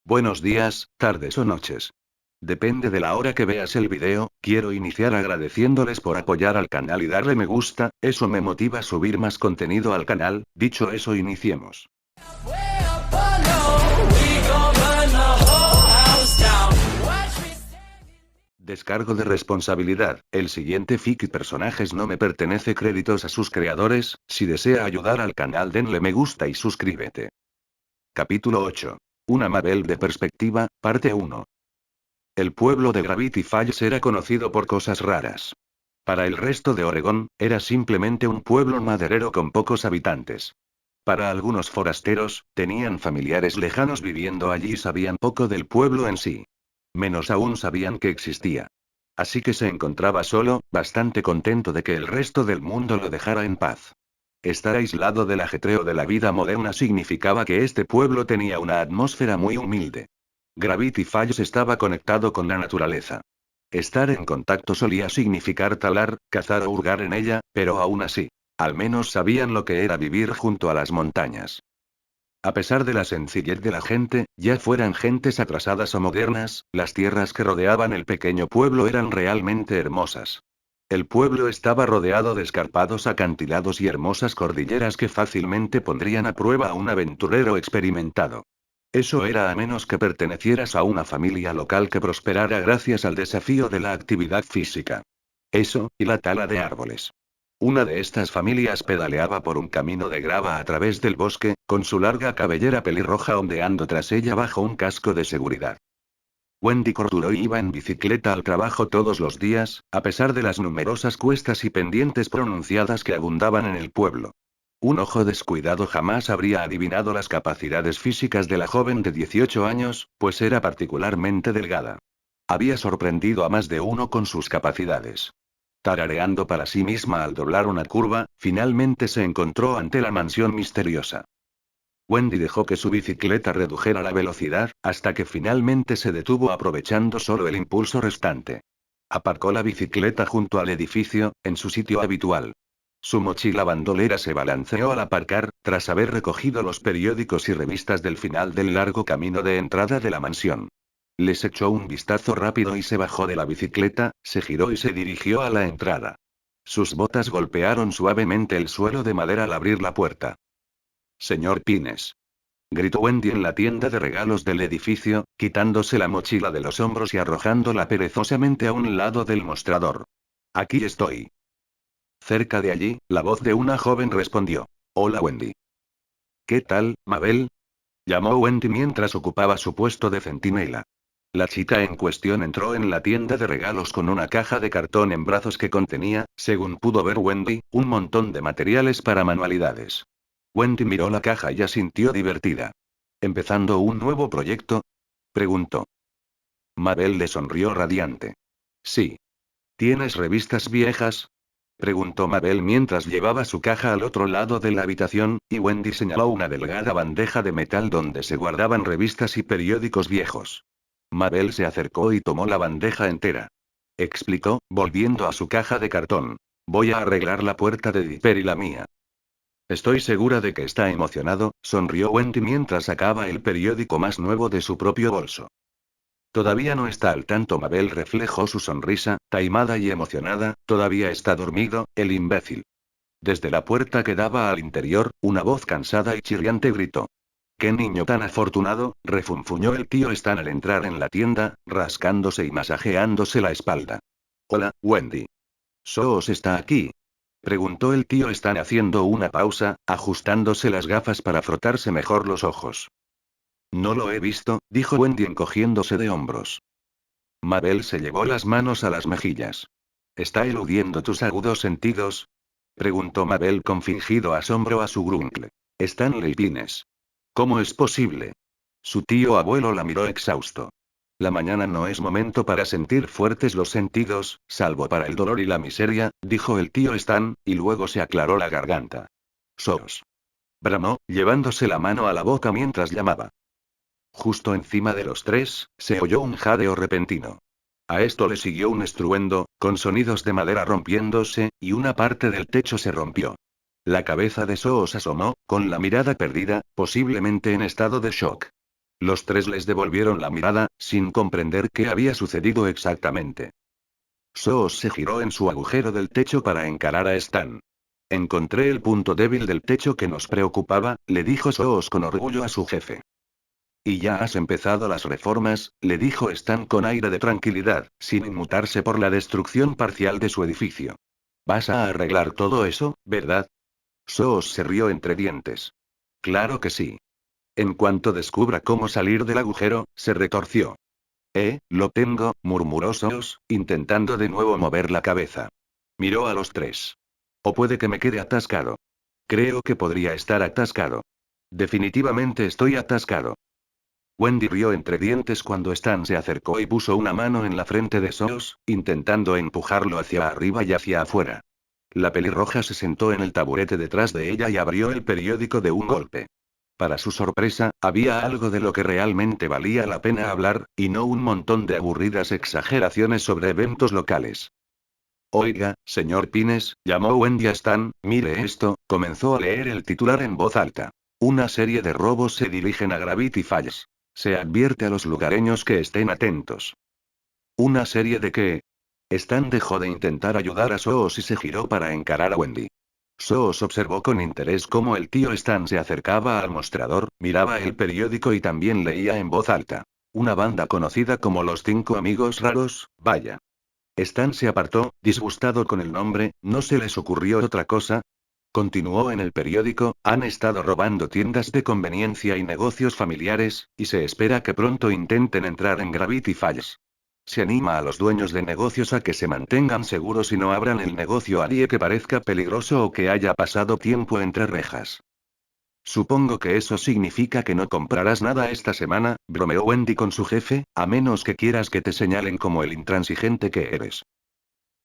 Buenos días, tardes o noches. Depende de la hora que veas el video, quiero iniciar agradeciéndoles por apoyar al canal y darle me gusta, eso me motiva a subir más contenido al canal. Dicho eso, iniciemos. Descargo de responsabilidad, el siguiente fic y personajes no me pertenece, créditos a sus creadores. Si desea ayudar al canal denle me gusta y suscríbete. Capítulo 8. Una Mabel de perspectiva, parte 1. El pueblo de Gravity Falls era conocido por cosas raras. Para el resto de Oregón, era simplemente un pueblo maderero con pocos habitantes. Para algunos forasteros, tenían familiares lejanos viviendo allí y sabían poco del pueblo en sí. Menos aún sabían que existía. Así que se encontraba solo, bastante contento de que el resto del mundo lo dejara en paz. Estar aislado del ajetreo de la vida moderna significaba que este pueblo tenía una atmósfera muy humilde. Gravity Falls estaba conectado con la naturaleza. Estar en contacto solía significar talar, cazar o hurgar en ella, pero aún así, al menos sabían lo que era vivir junto a las montañas. A pesar de la sencillez de la gente, ya fueran gentes atrasadas o modernas, las tierras que rodeaban el pequeño pueblo eran realmente hermosas. El pueblo estaba rodeado de escarpados acantilados y hermosas cordilleras que fácilmente pondrían a prueba a un aventurero experimentado. Eso era a menos que pertenecieras a una familia local que prosperara gracias al desafío de la actividad física. Eso, y la tala de árboles. Una de estas familias pedaleaba por un camino de grava a través del bosque, con su larga cabellera pelirroja ondeando tras ella bajo un casco de seguridad. Wendy Corduroy iba en bicicleta al trabajo todos los días, a pesar de las numerosas cuestas y pendientes pronunciadas que abundaban en el pueblo. Un ojo descuidado jamás habría adivinado las capacidades físicas de la joven de 18 años, pues era particularmente delgada. Había sorprendido a más de uno con sus capacidades. Tarareando para sí misma al doblar una curva, finalmente se encontró ante la mansión misteriosa. Wendy dejó que su bicicleta redujera la velocidad, hasta que finalmente se detuvo aprovechando solo el impulso restante. Aparcó la bicicleta junto al edificio, en su sitio habitual. Su mochila bandolera se balanceó al aparcar, tras haber recogido los periódicos y revistas del final del largo camino de entrada de la mansión. Les echó un vistazo rápido y se bajó de la bicicleta, se giró y se dirigió a la entrada. Sus botas golpearon suavemente el suelo de madera al abrir la puerta. Señor Pines. Gritó Wendy en la tienda de regalos del edificio, quitándose la mochila de los hombros y arrojándola perezosamente a un lado del mostrador. Aquí estoy. Cerca de allí, la voz de una joven respondió. Hola Wendy. ¿Qué tal, Mabel? Llamó Wendy mientras ocupaba su puesto de centinela. La chica en cuestión entró en la tienda de regalos con una caja de cartón en brazos que contenía, según pudo ver Wendy, un montón de materiales para manualidades. Wendy miró la caja y asintió divertida. ¿Empezando un nuevo proyecto? Preguntó. Mabel le sonrió radiante. Sí. ¿Tienes revistas viejas? Preguntó Mabel mientras llevaba su caja al otro lado de la habitación, y Wendy señaló una delgada bandeja de metal donde se guardaban revistas y periódicos viejos. Mabel se acercó y tomó la bandeja entera. Explicó, volviendo a su caja de cartón. Voy a arreglar la puerta de Dipper y la mía. Estoy segura de que está emocionado, sonrió Wendy mientras sacaba el periódico más nuevo de su propio bolso. Todavía no está al tanto. Mabel reflejó su sonrisa, taimada y emocionada. Todavía está dormido, el imbécil. Desde la puerta que daba al interior, una voz cansada y chirriante gritó. ¡Qué niño tan afortunado!, refunfuñó el tío Stan al entrar en la tienda, rascándose y masajeándose la espalda. Hola, Wendy. ¿Soos está aquí? Preguntó el tío Stan haciendo una pausa, ajustándose las gafas para frotarse mejor los ojos. No lo he visto, dijo Wendy encogiéndose de hombros. Mabel se llevó las manos a las mejillas. ¿Está eludiendo tus agudos sentidos? Preguntó Mabel con fingido asombro a su gruncle. Stanley Pines. ¿Cómo es posible? Su tío abuelo la miró exhausto. La mañana no es momento para sentir fuertes los sentidos, salvo para el dolor y la miseria, dijo el tío Stan, y luego se aclaró la garganta. Sos. Bramó, llevándose la mano a la boca mientras llamaba. Justo encima de los tres, se oyó un jadeo repentino. A esto le siguió un estruendo, con sonidos de madera rompiéndose, y una parte del techo se rompió. La cabeza de Soos asomó, con la mirada perdida, posiblemente en estado de shock. Los tres les devolvieron la mirada, sin comprender qué había sucedido exactamente. Soos se giró en su agujero del techo para encarar a Stan. Encontré el punto débil del techo que nos preocupaba, le dijo Soos con orgullo a su jefe. ¿Y ya has empezado las reformas?, le dijo Stan con aire de tranquilidad, sin inmutarse por la destrucción parcial de su edificio. ¿Vas a arreglar todo eso, verdad? Soos se rió entre dientes. Claro que sí. En cuanto descubra cómo salir del agujero, se retorció. Lo tengo, murmuró Soos, intentando de nuevo mover la cabeza. Miró a los tres. O puede que me quede atascado. Creo que podría estar atascado. Definitivamente estoy atascado. Wendy rió entre dientes cuando Stan se acercó y puso una mano en la frente de Soos, intentando empujarlo hacia arriba y hacia afuera. La pelirroja se sentó en el taburete detrás de ella y abrió el periódico de un golpe. Para su sorpresa, había algo de lo que realmente valía la pena hablar, y no un montón de aburridas exageraciones sobre eventos locales. Oiga, señor Pines, llamó Wendy a Stan, mire esto, comenzó a leer el titular en voz alta. Una serie de robos se dirigen a Gravity Falls. Se advierte a los lugareños que estén atentos. ¿Una serie de qué? Stan dejó de intentar ayudar a Soos y se giró para encarar a Wendy. Soos observó con interés cómo el tío Stan se acercaba al mostrador, miraba el periódico y también leía en voz alta. Una banda conocida como los 5 amigos raros, vaya. Stan se apartó, disgustado con el nombre, ¿no se les ocurrió otra cosa? Continuó en el periódico, han estado robando tiendas de conveniencia y negocios familiares, y se espera que pronto intenten entrar en Gravity Falls. Se anima a los dueños de negocios a que se mantengan seguros y no abran el negocio a nadie que parezca peligroso o que haya pasado tiempo entre rejas. Supongo que eso significa que no comprarás nada esta semana, bromeó Wendy con su jefe, a menos que quieras que te señalen como el intransigente que eres.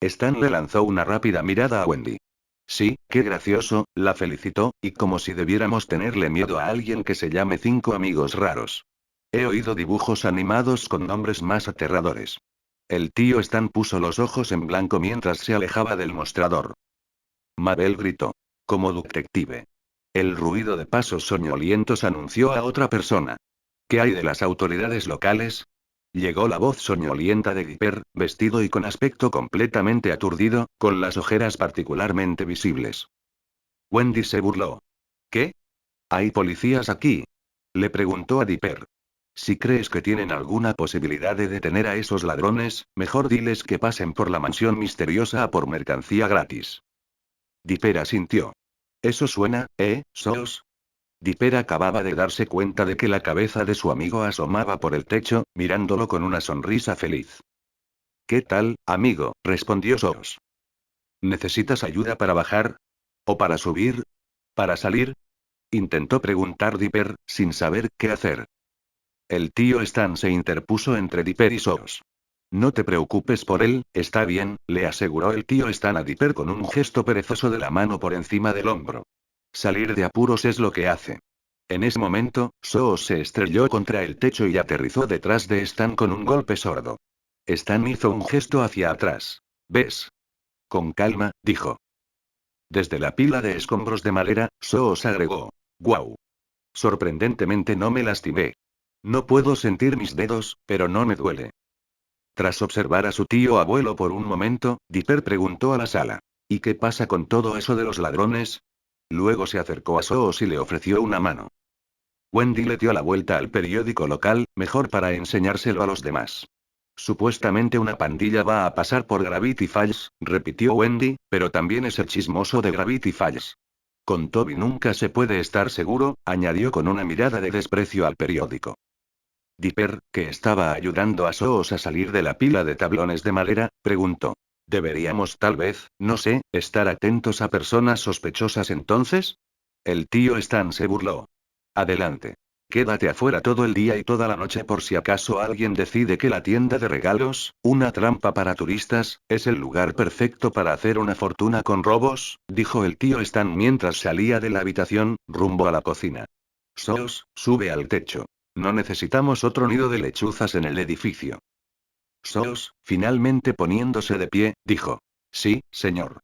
Stan le lanzó una rápida mirada a Wendy. Sí, qué gracioso, la felicitó, y como si debiéramos tenerle miedo a alguien que se llame 5 amigos raros. He oído dibujos animados con nombres más aterradores. El tío Stan puso los ojos en blanco mientras se alejaba del mostrador. Mabel gritó. Como detective. El ruido de pasos soñolientos anunció a otra persona. ¿Qué hay de las autoridades locales? Llegó la voz soñolienta de Dipper, vestido y con aspecto completamente aturdido, con las ojeras particularmente visibles. Wendy se burló. ¿Qué? ¿Hay policías aquí? Le preguntó a Dipper. Si crees que tienen alguna posibilidad de detener a esos ladrones, mejor diles que pasen por la mansión misteriosa a por mercancía gratis. Dipper asintió. Eso suena, Soos? Dipper acababa de darse cuenta de que la cabeza de su amigo asomaba por el techo, mirándolo con una sonrisa feliz. ¿Qué tal, amigo?, respondió Soos. ¿Necesitas ayuda para bajar? ¿O para subir? ¿Para salir? Intentó preguntar Dipper, sin saber qué hacer. El tío Stan se interpuso entre Dipper y Soos. No te preocupes por él, está bien, le aseguró el tío Stan a Dipper con un gesto perezoso de la mano por encima del hombro. Salir de apuros es lo que hace. En ese momento, Soos se estrelló contra el techo y aterrizó detrás de Stan con un golpe sordo. Stan hizo un gesto hacia atrás. ¿Ves? Con calma, dijo. Desde la pila de escombros de madera, Soos agregó. ¡Guau! Sorprendentemente no me lastimé. No puedo sentir mis dedos, pero no me duele. Tras observar a su tío abuelo por un momento, Dipper preguntó a la sala. ¿Y qué pasa con todo eso de los ladrones? Luego se acercó a Soos y le ofreció una mano. Wendy le dio la vuelta al periódico local, mejor para enseñárselo a los demás. Supuestamente una pandilla va a pasar por Gravity Falls, repitió Wendy, pero también es el chismoso de Gravity Falls. Con Toby nunca se puede estar seguro, añadió con una mirada de desprecio al periódico. Dipper, que estaba ayudando a Soos a salir de la pila de tablones de madera, preguntó. ¿Deberíamos tal vez, no sé, estar atentos a personas sospechosas entonces? El tío Stan se burló. Adelante. Quédate afuera todo el día y toda la noche por si acaso alguien decide que la tienda de regalos, una trampa para turistas, es el lugar perfecto para hacer una fortuna con robos, dijo el tío Stan mientras salía de la habitación, rumbo a la cocina. Soos, sube al techo. No necesitamos otro nido de lechuzas en el edificio. Soos, finalmente poniéndose de pie, dijo. Sí, señor.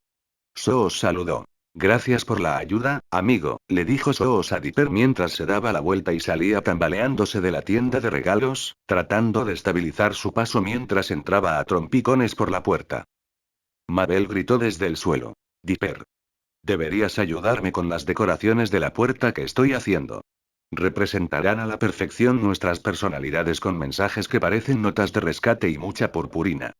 Soos saludó. Gracias por la ayuda, amigo, le dijo Soos a Dipper mientras se daba la vuelta y salía tambaleándose de la tienda de regalos, tratando de estabilizar su paso mientras entraba a trompicones por la puerta. Mabel gritó desde el suelo. Dipper. Deberías ayudarme con las decoraciones de la puerta que estoy haciendo. Representarán a la perfección nuestras personalidades con mensajes que parecen notas de rescate y mucha purpurina.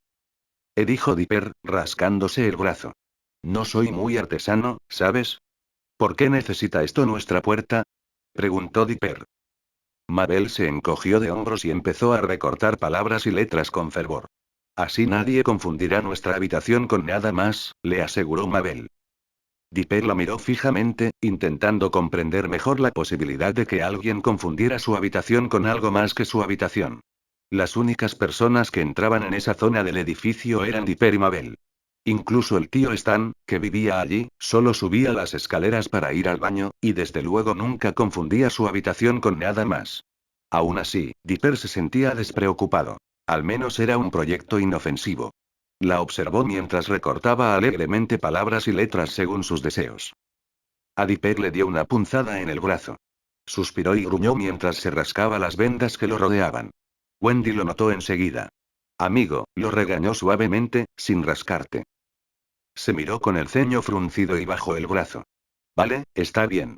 Dijo Dipper, rascándose el brazo. No soy muy artesano, ¿sabes? ¿Por qué necesita esto nuestra puerta? Preguntó Dipper. Mabel se encogió de hombros y empezó a recortar palabras y letras con fervor. Así nadie confundirá nuestra habitación con nada más, le aseguró Mabel. Dipper la miró fijamente, intentando comprender mejor la posibilidad de que alguien confundiera su habitación con algo más que su habitación. Las únicas personas que entraban en esa zona del edificio eran Dipper y Mabel. Incluso el tío Stan, que vivía allí, solo subía las escaleras para ir al baño, y desde luego nunca confundía su habitación con nada más. Aún así, Dipper se sentía despreocupado. Al menos era un proyecto inofensivo. La observó mientras recortaba alegremente palabras y letras según sus deseos. A Dipper le dio una punzada en el brazo. Suspiró y gruñó mientras se rascaba las vendas que lo rodeaban. Wendy lo notó enseguida. Amigo, lo regañó suavemente, sin rascarte. Se miró con el ceño fruncido y bajó el brazo. Vale, está bien.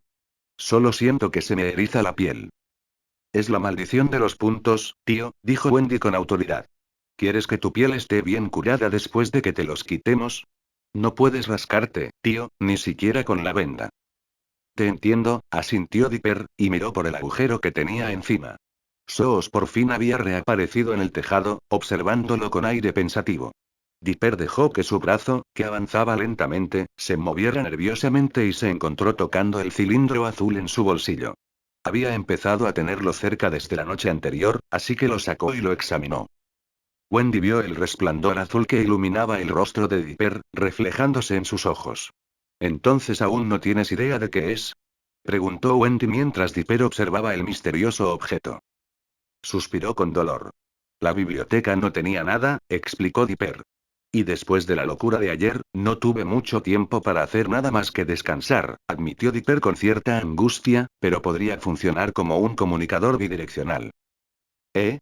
Solo siento que se me eriza la piel. Es la maldición de los puntos, tío, dijo Wendy con autoridad. ¿Quieres que tu piel esté bien curada después de que te los quitemos? No puedes rascarte, tío, ni siquiera con la venda. Te entiendo, asintió Dipper, y miró por el agujero que tenía encima. Soos por fin había reaparecido en el tejado, observándolo con aire pensativo. Dipper dejó que su brazo, que avanzaba lentamente, se moviera nerviosamente y se encontró tocando el cilindro azul en su bolsillo. Había empezado a tenerlo cerca desde la noche anterior, así que lo sacó y lo examinó. Wendy vio el resplandor azul que iluminaba el rostro de Dipper, reflejándose en sus ojos. ¿Entonces aún no tienes idea de qué es? Preguntó Wendy mientras Dipper observaba el misterioso objeto. Suspiró con dolor. La biblioteca no tenía nada, explicó Dipper. Y después de la locura de ayer, no tuve mucho tiempo para hacer nada más que descansar, admitió Dipper con cierta angustia, pero podría funcionar como un comunicador bidireccional. ¿Eh?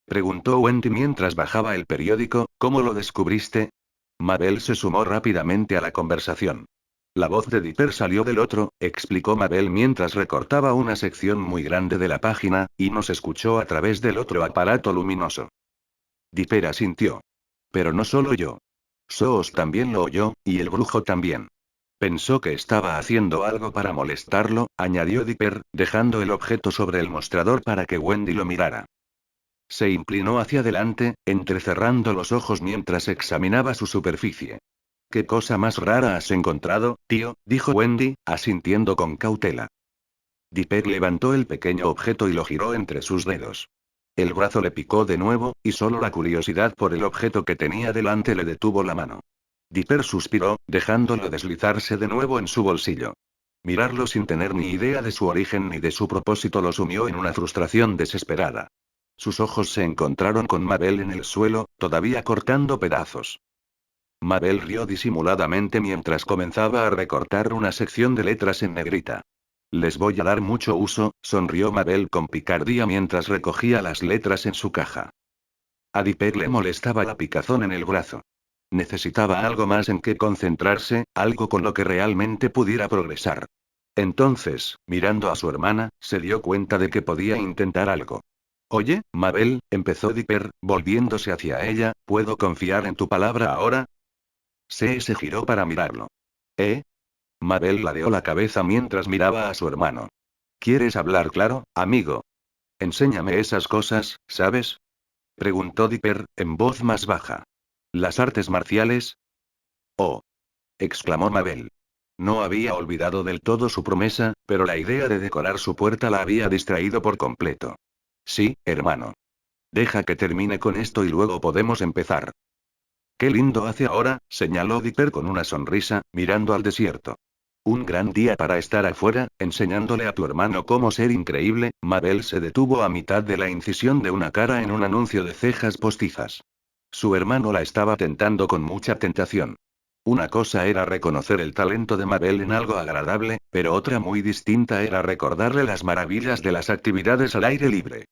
Preguntó Wendy mientras bajaba el periódico, ¿cómo lo descubriste? Mabel se sumó rápidamente a la conversación. La voz de Dipper salió del otro, explicó Mabel mientras recortaba una sección muy grande de la página, y nos escuchó a través del otro aparato luminoso. Dipper asintió. Pero no solo yo. Soos también lo oyó, y el brujo también. Pensó que estaba haciendo algo para molestarlo, añadió Dipper, dejando el objeto sobre el mostrador para que Wendy lo mirara. Se inclinó hacia adelante, entrecerrando los ojos mientras examinaba su superficie. ¿Qué cosa más rara has encontrado, tío?, dijo Wendy, asintiendo con cautela. Dipper levantó el pequeño objeto y lo giró entre sus dedos. El brazo le picó de nuevo, y solo la curiosidad por el objeto que tenía delante le detuvo la mano. Dipper suspiró, dejándolo deslizarse de nuevo en su bolsillo. Mirarlo sin tener ni idea de su origen ni de su propósito lo sumió en una frustración desesperada. Sus ojos se encontraron con Mabel en el suelo, todavía cortando pedazos. Mabel rió disimuladamente mientras comenzaba a recortar una sección de letras en negrita. Les voy a dar mucho uso, sonrió Mabel con picardía mientras recogía las letras en su caja. A Dipper le molestaba la picazón en el brazo. Necesitaba algo más en que concentrarse, algo con lo que realmente pudiera progresar. Entonces, mirando a su hermana, se dio cuenta de que podía intentar algo. Oye, Mabel, empezó Dipper, volviéndose hacia ella, ¿puedo confiar en tu palabra ahora? Se giró para mirarlo. ¿Eh? Mabel ladeó la cabeza mientras miraba a su hermano. ¿Quieres hablar claro, amigo? Enséñame esas cosas, ¿sabes? Preguntó Dipper, en voz más baja. ¿Las artes marciales? Oh, exclamó Mabel. No había olvidado del todo su promesa, pero la idea de decorar su puerta la había distraído por completo. Sí, hermano. Deja que termine con esto y luego podemos empezar. Qué lindo hace ahora, señaló Dipper con una sonrisa, mirando al desierto. Un gran día para estar afuera, enseñándole a tu hermano cómo ser increíble. Mabel se detuvo a mitad de la incisión de una cara en un anuncio de cejas postizas. Su hermano la estaba tentando con mucha tentación. Una cosa era reconocer el talento de Mabel en algo agradable, pero otra muy distinta era recordarle las maravillas de las actividades al aire libre.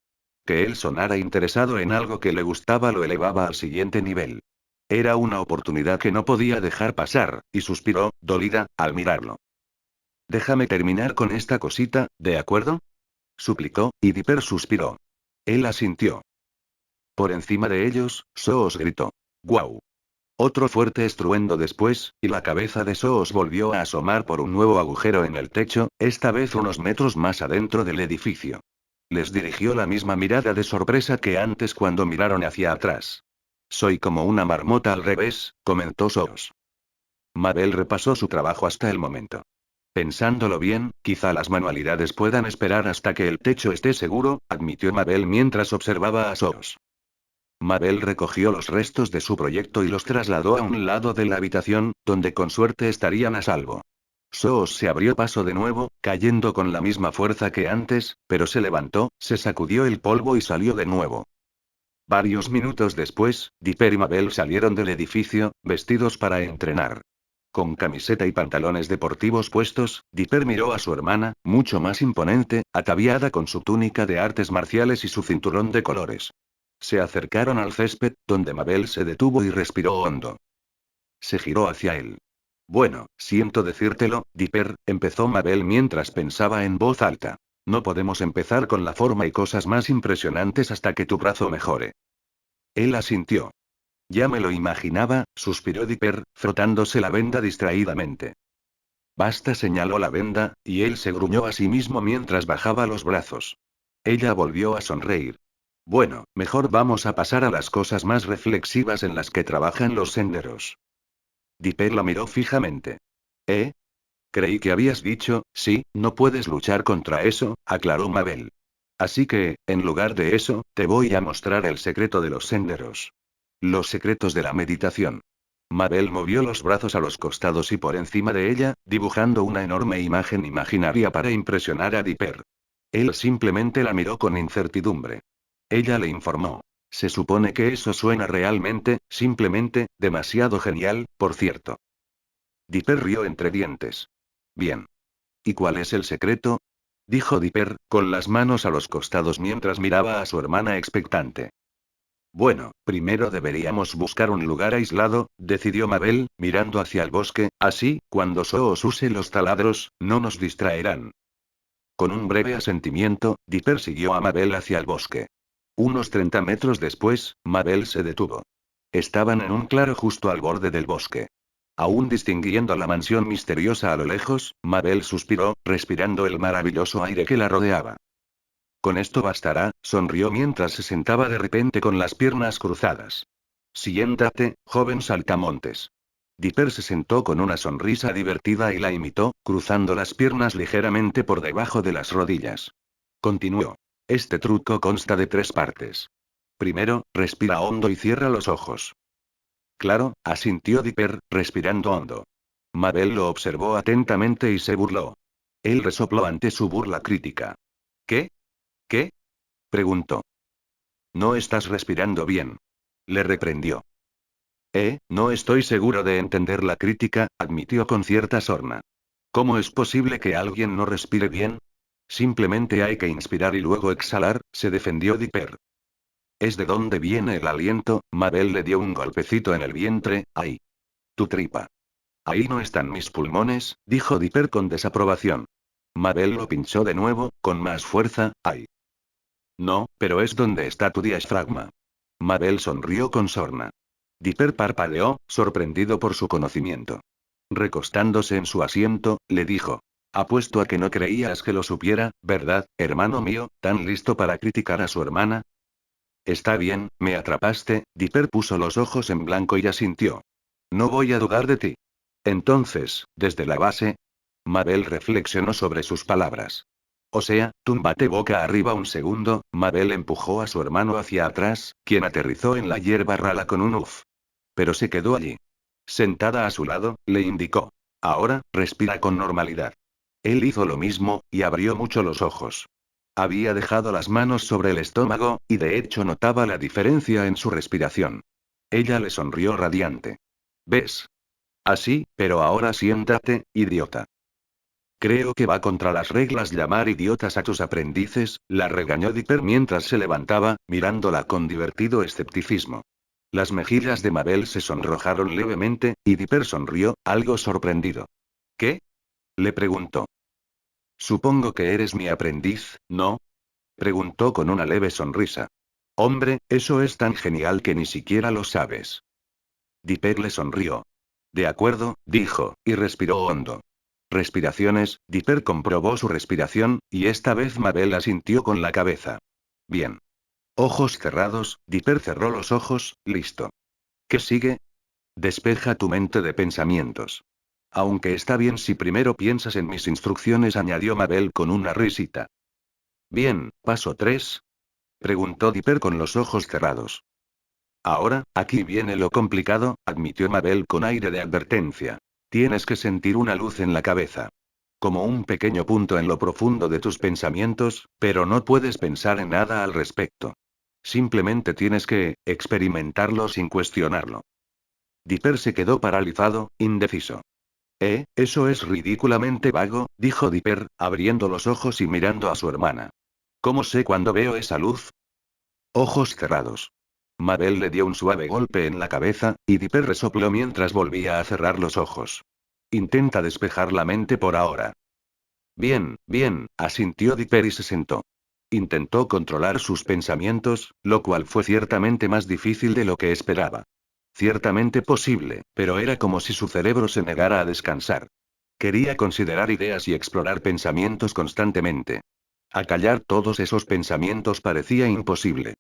Que él sonara interesado en algo que le gustaba lo elevaba al siguiente nivel. Era una oportunidad que no podía dejar pasar, y suspiró, dolida, al mirarlo. Déjame terminar con esta cosita, ¿de acuerdo? Suplicó, y Dipper suspiró. Él asintió. Por encima de ellos, Soos gritó. ¡Guau! Otro fuerte estruendo después, y la cabeza de Soos volvió a asomar por un nuevo agujero en el techo, esta vez unos metros más adentro del edificio. Les dirigió la misma mirada de sorpresa que antes cuando miraron hacia atrás. Soy como una marmota al revés, comentó Soos. Mabel repasó su trabajo hasta el momento. Pensándolo bien, quizá las manualidades puedan esperar hasta que el techo esté seguro, admitió Mabel mientras observaba a Soos. Mabel recogió los restos de su proyecto y los trasladó a un lado de la habitación, donde con suerte estarían a salvo. Soos se abrió paso de nuevo, cayendo con la misma fuerza que antes, pero se levantó, se sacudió el polvo y salió de nuevo. Varios minutos después, Dipper y Mabel salieron del edificio, vestidos para entrenar. Con camiseta y pantalones deportivos puestos, Dipper miró a su hermana, mucho más imponente, ataviada con su túnica de artes marciales y su cinturón de colores. Se acercaron al césped, donde Mabel se detuvo y respiró hondo. Se giró hacia él. Bueno, siento decírtelo, Dipper, empezó Mabel mientras pensaba en voz alta. No podemos empezar con la forma y cosas más impresionantes hasta que tu brazo mejore. Él asintió. Ya me lo imaginaba, suspiró Dipper, frotándose la venda distraídamente. Basta, señaló la venda, y él se gruñó a sí mismo mientras bajaba los brazos. Ella volvió a sonreír. Bueno, mejor vamos a pasar a las cosas más reflexivas en las que trabajan los senderos. Dipper la miró fijamente. ¿Eh? Creí que habías dicho, sí, no puedes luchar contra eso, aclaró Mabel. Así que, en lugar de eso, te voy a mostrar el secreto de los senderos. Los secretos de la meditación. Mabel movió los brazos a los costados y por encima de ella, dibujando una enorme imagen imaginaria para impresionar a Dipper. Él simplemente la miró con incertidumbre. Ella le informó. Se supone que eso suena realmente, simplemente, demasiado genial, por cierto. Dipper rió entre dientes. Bien. ¿Y cuál es el secreto? Dijo Dipper, con las manos a los costados mientras miraba a su hermana expectante. Bueno, primero deberíamos buscar un lugar aislado, decidió Mabel, mirando hacia el bosque, así, cuando Soos use los taladros, no nos distraerán. Con un breve asentimiento, Dipper siguió a Mabel hacia el bosque. Unos 30 metros después, Mabel se detuvo. Estaban en un claro justo al borde del bosque. Aún distinguiendo la mansión misteriosa a lo lejos, Mabel suspiró, respirando el maravilloso aire que la rodeaba. Con esto bastará, sonrió mientras se sentaba de repente con las piernas cruzadas. Siéntate, joven saltamontes. Dipper se sentó con una sonrisa divertida y la imitó, cruzando las piernas ligeramente por debajo de las rodillas. Continuó. Este truco consta de 3 partes. Primero, respira hondo y cierra los ojos. Claro, asintió Dipper, respirando hondo. Mabel lo observó atentamente y se burló. Él resopló ante su burla crítica. ¿Qué? ¿Qué? Preguntó. No estás respirando bien. Le reprendió. No estoy seguro de entender la crítica, admitió con cierta sorna. ¿Cómo es posible que alguien no respire bien? Simplemente hay que inspirar y luego exhalar, se defendió Dipper. ¿Es de dónde viene el aliento? Mabel le dio un golpecito en el vientre, ahí. Tu tripa. Ahí no están mis pulmones, dijo Dipper con desaprobación. Mabel lo pinchó de nuevo, con más fuerza, ahí. No, pero es donde está tu diafragma. Mabel sonrió con sorna. Dipper parpadeó, sorprendido por su conocimiento. Recostándose en su asiento, le dijo. Apuesto a que no creías que lo supiera, ¿verdad, hermano mío, tan listo para criticar a su hermana? Está bien, me atrapaste, Dipper puso los ojos en blanco y asintió. No voy a dudar de ti. Entonces, desde la base. Mabel reflexionó sobre sus palabras. O sea, túmbate boca arriba un segundo, Mabel empujó a su hermano hacia atrás, quien aterrizó en la hierba rala con un uf. Pero se quedó allí. Sentada a su lado, le indicó. Ahora, respira con normalidad. Él hizo lo mismo, y abrió mucho los ojos. Había dejado las manos sobre el estómago, y de hecho notaba la diferencia en su respiración. Ella le sonrió radiante. ¿Ves? Así, pero ahora siéntate, idiota. Creo que va contra las reglas llamar idiotas a tus aprendices, la regañó Dipper mientras se levantaba, mirándola con divertido escepticismo. Las mejillas de Mabel se sonrojaron levemente, y Dipper sonrió, algo sorprendido. ¿Qué? Le preguntó. Supongo que eres mi aprendiz, ¿no? Preguntó con una leve sonrisa. Hombre, eso es tan genial que ni siquiera lo sabes. Dipper le sonrió. De acuerdo, dijo, y respiró hondo. Respiraciones, Dipper comprobó su respiración, y esta vez Mabel asintió con la cabeza. Bien. Ojos cerrados, Dipper cerró los ojos, listo. ¿Qué sigue? Despeja tu mente de pensamientos. Aunque está bien si primero piensas en mis instrucciones, añadió Mabel con una risita. Bien, paso 3. Preguntó Dipper con los ojos cerrados. Ahora, aquí viene lo complicado, admitió Mabel con aire de advertencia. Tienes que sentir una luz en la cabeza. Como un pequeño punto en lo profundo de tus pensamientos, pero no puedes pensar en nada al respecto. Simplemente tienes que experimentarlo sin cuestionarlo. Dipper se quedó paralizado, indeciso. Eso es ridículamente vago, dijo Dipper, abriendo los ojos y mirando a su hermana. ¿Cómo sé cuando veo esa luz? Ojos cerrados. Mabel le dio un suave golpe en la cabeza, y Dipper resopló mientras volvía a cerrar los ojos. Intenta despejar la mente por ahora. Bien, bien, asintió Dipper y se sentó. Intentó controlar sus pensamientos, lo cual fue ciertamente más difícil de lo que esperaba. Ciertamente posible, pero era como si su cerebro se negara a descansar. Quería considerar ideas y explorar pensamientos constantemente. Acallar todos esos pensamientos parecía imposible.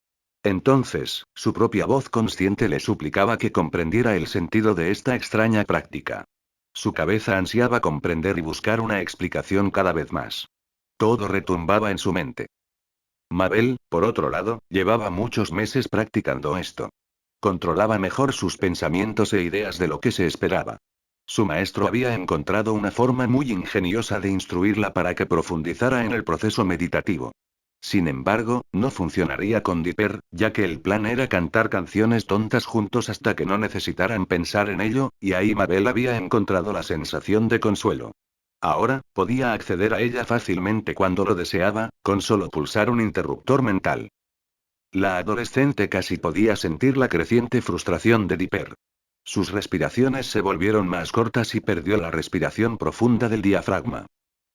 Entonces, su propia voz consciente le suplicaba que comprendiera el sentido de esta extraña práctica. Su cabeza ansiaba comprender y buscar una explicación cada vez más. Todo retumbaba en su mente. Mabel, por otro lado, llevaba muchos meses practicando esto. Controlaba mejor sus pensamientos e ideas de lo que se esperaba. Su maestro había encontrado una forma muy ingeniosa de instruirla para que profundizara en el proceso meditativo. Sin embargo, no funcionaría con Dipper, ya que el plan era cantar canciones tontas juntos hasta que no necesitaran pensar en ello, y ahí Mabel había encontrado la sensación de consuelo. Ahora, podía acceder a ella fácilmente cuando lo deseaba, con solo pulsar un interruptor mental. La adolescente casi podía sentir la creciente frustración de Dipper. Sus respiraciones se volvieron más cortas y perdió la respiración profunda del diafragma.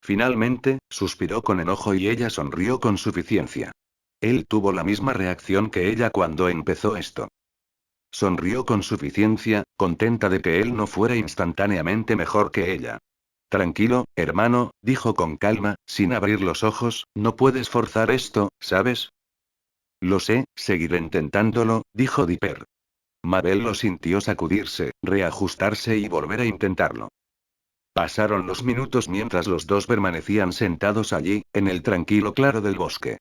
Finalmente, suspiró con enojo y ella sonrió con suficiencia. Él tuvo la misma reacción que ella cuando empezó esto. Sonrió con suficiencia, contenta de que él no fuera instantáneamente mejor que ella. Tranquilo, hermano, dijo con calma, sin abrir los ojos, no puedes forzar esto, ¿sabes? Lo sé, seguiré intentándolo, dijo Dipper. Mabel lo sintió sacudirse, reajustarse y volver a intentarlo. Pasaron los minutos mientras los dos permanecían sentados allí, en el tranquilo claro del bosque.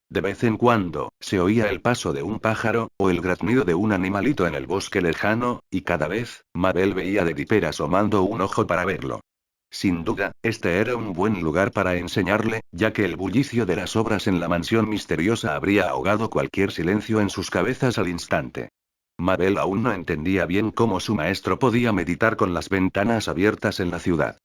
De vez en cuando, se oía el paso de un pájaro, o el graznido de un animalito en el bosque lejano, y cada vez, Mabel veía de Dipper asomando un ojo para verlo. Sin duda, este era un buen lugar para enseñarle, ya que el bullicio de las obras en la mansión misteriosa habría ahogado cualquier silencio en sus cabezas al instante. Mabel aún no entendía bien cómo su maestro podía meditar con las ventanas abiertas en la ciudad.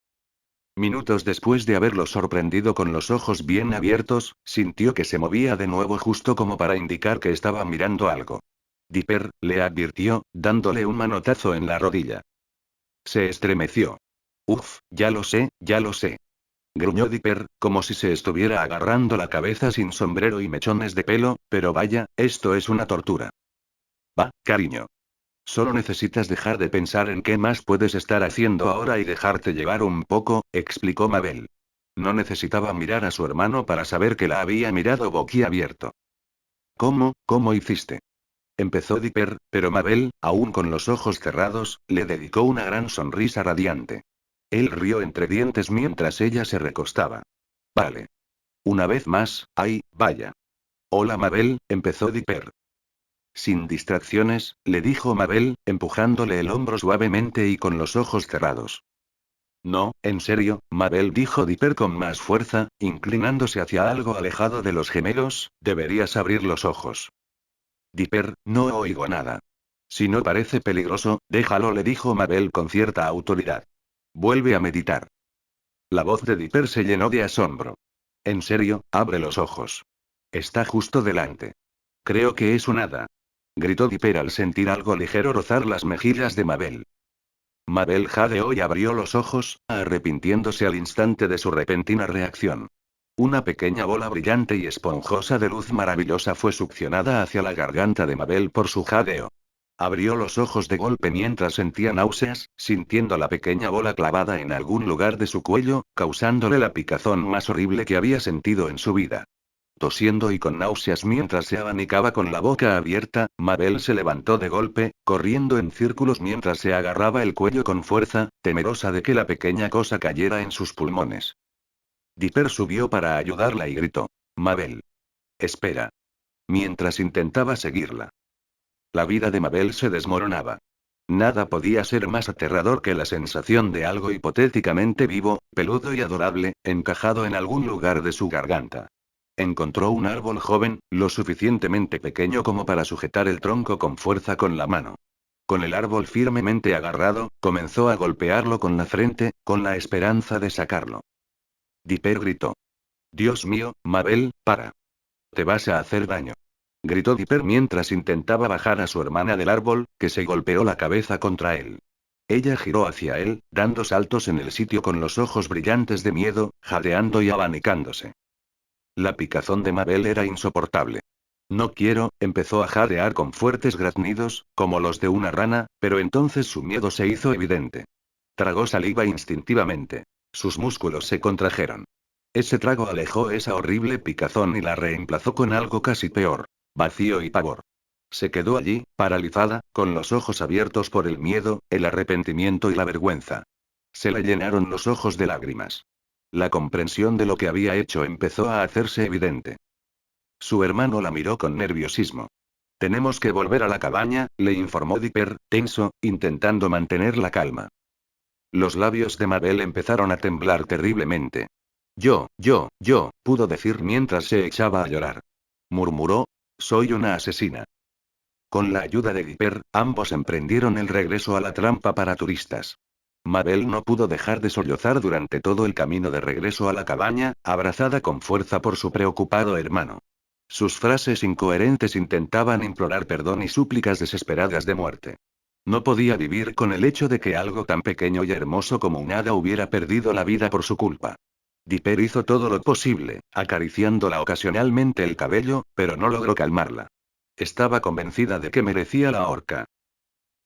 Minutos después de haberlo sorprendido con los ojos bien abiertos, sintió que se movía de nuevo justo como para indicar que estaba mirando algo. Dipper, le advirtió, dándole un manotazo en la rodilla. Se estremeció. Ya lo sé, ya lo sé. Gruñó Dipper, como si se estuviera agarrando la cabeza sin sombrero y mechones de pelo, pero vaya, esto es una tortura. Va, cariño. Solo necesitas dejar de pensar en qué más puedes estar haciendo ahora y dejarte llevar un poco, explicó Mabel. No necesitaba mirar a su hermano para saber que la había mirado boquiabierto. ¿Cómo hiciste? Empezó Dipper, pero Mabel, aún con los ojos cerrados, le dedicó una gran sonrisa radiante. Él rió entre dientes mientras ella se recostaba. Vale. Una vez más, ay, vaya. Hola Mabel, empezó Dipper. Sin distracciones, le dijo Mabel, empujándole el hombro suavemente y con los ojos cerrados. No, en serio, Mabel dijo Dipper con más fuerza, inclinándose hacia algo alejado de los gemelos, deberías abrir los ojos. Dipper, no oigo nada. Si no parece peligroso, déjalo, le dijo Mabel con cierta autoridad. Vuelve a meditar. La voz de Dipper se llenó de asombro. En serio, abre los ojos. Está justo delante. Creo que es un hada. Gritó Dipper al sentir algo ligero rozar las mejillas de Mabel. Mabel jadeó y abrió los ojos, arrepintiéndose al instante de su repentina reacción. Una pequeña bola brillante y esponjosa de luz maravillosa fue succionada hacia la garganta de Mabel por su jadeo. Abrió los ojos de golpe mientras sentía náuseas, sintiendo la pequeña bola clavada en algún lugar de su cuello, causándole la picazón más horrible que había sentido en su vida. Tosiendo y con náuseas mientras se abanicaba con la boca abierta, Mabel se levantó de golpe, corriendo en círculos mientras se agarraba el cuello con fuerza, temerosa de que la pequeña cosa cayera en sus pulmones. Dipper subió para ayudarla y gritó: «Mabel. Espera». Mientras intentaba seguirla. La vida de Mabel se desmoronaba. Nada podía ser más aterrador que la sensación de algo hipotéticamente vivo, peludo y adorable, encajado en algún lugar de su garganta. Encontró un árbol joven, lo suficientemente pequeño como para sujetar el tronco con fuerza con la mano. Con el árbol firmemente agarrado, comenzó a golpearlo con la frente, con la esperanza de sacarlo. Dipper gritó: «Dios mío, Mabel, para. Te vas a hacer daño». Gritó Dipper mientras intentaba bajar a su hermana del árbol, que se golpeó la cabeza contra él. Ella giró hacia él, dando saltos en el sitio con los ojos brillantes de miedo, jadeando y abanicándose. La picazón de Mabel era insoportable. «No quiero», empezó a jadear con fuertes graznidos, como los de una rana, pero entonces su miedo se hizo evidente. Tragó saliva instintivamente. Sus músculos se contrajeron. Ese trago alejó esa horrible picazón y la reemplazó con algo casi peor: vacío y pavor. Se quedó allí, paralizada, con los ojos abiertos por el miedo, el arrepentimiento y la vergüenza. Se le llenaron los ojos de lágrimas. La comprensión de lo que había hecho empezó a hacerse evidente. Su hermano la miró con nerviosismo. «Tenemos que volver a la cabaña», le informó Dipper, tenso, intentando mantener la calma. Los labios de Mabel empezaron a temblar terriblemente. Yo, pudo decir mientras se echaba a llorar. Murmuró: «Soy una asesina». Con la ayuda de Dipper, ambos emprendieron el regreso a la trampa para turistas. Mabel no pudo dejar de sollozar durante todo el camino de regreso a la cabaña, abrazada con fuerza por su preocupado hermano. Sus frases incoherentes intentaban implorar perdón y súplicas desesperadas de muerte. No podía vivir con el hecho de que algo tan pequeño y hermoso como un hada hubiera perdido la vida por su culpa. Dipper hizo todo lo posible, acariciándola ocasionalmente el cabello, pero no logró calmarla. Estaba convencida de que merecía la horca.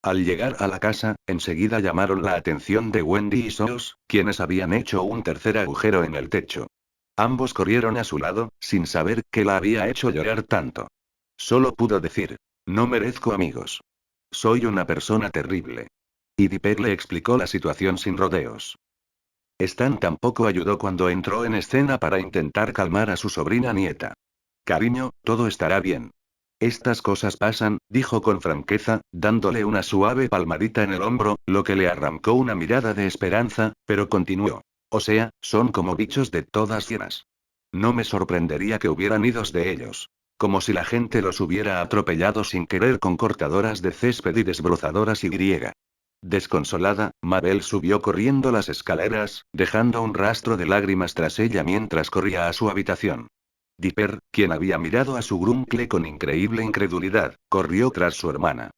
Al llegar a la casa, enseguida llamaron la atención de Wendy y Sos, quienes habían hecho un tercer agujero en el techo. Ambos corrieron a su lado, sin saber qué la había hecho llorar tanto. Solo pudo decir: «No merezco amigos. Soy una persona terrible». Y Dipper le explicó la situación sin rodeos. Stan tampoco ayudó cuando entró en escena para intentar calmar a su sobrina nieta. «Cariño, todo estará bien. Estas cosas pasan», dijo con franqueza, dándole una suave palmadita en el hombro, lo que le arrancó una mirada de esperanza, pero continuó: «O sea, son como bichos de todas llenas. No me sorprendería que hubieran idos de ellos. Como si la gente los hubiera atropellado sin querer con cortadoras de césped y desbrozadoras y griega». Desconsolada, Mabel subió corriendo las escaleras, dejando un rastro de lágrimas tras ella mientras corría a su habitación. Dipper, quien había mirado a su gruncle con increíble incredulidad, corrió tras su hermana.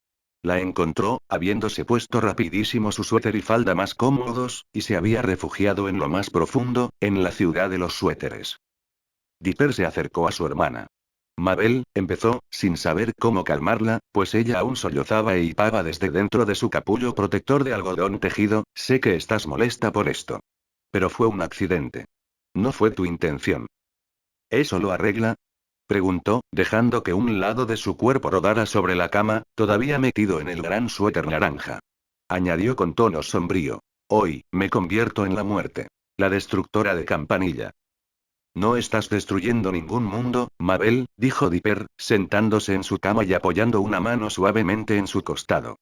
La encontró, habiéndose puesto rapidísimo su suéter y falda más cómodos, y se había refugiado en lo más profundo, en la ciudad de los suéteres. Dipper se acercó a su hermana. Mabel, empezó, sin saber cómo calmarla, pues ella aún sollozaba e hipaba desde dentro de su capullo protector de algodón tejido. «Sé que estás molesta por esto. Pero fue un accidente. No fue tu intención». «¿Eso lo arregla?», preguntó, dejando que un lado de su cuerpo rodara sobre la cama, todavía metido en el gran suéter naranja. Añadió con tono sombrío: «Hoy, me convierto en la muerte. La destructora de Campanilla». «No estás destruyendo ningún mundo, Mabel», dijo Dipper, sentándose en su cama y apoyando una mano suavemente en su costado.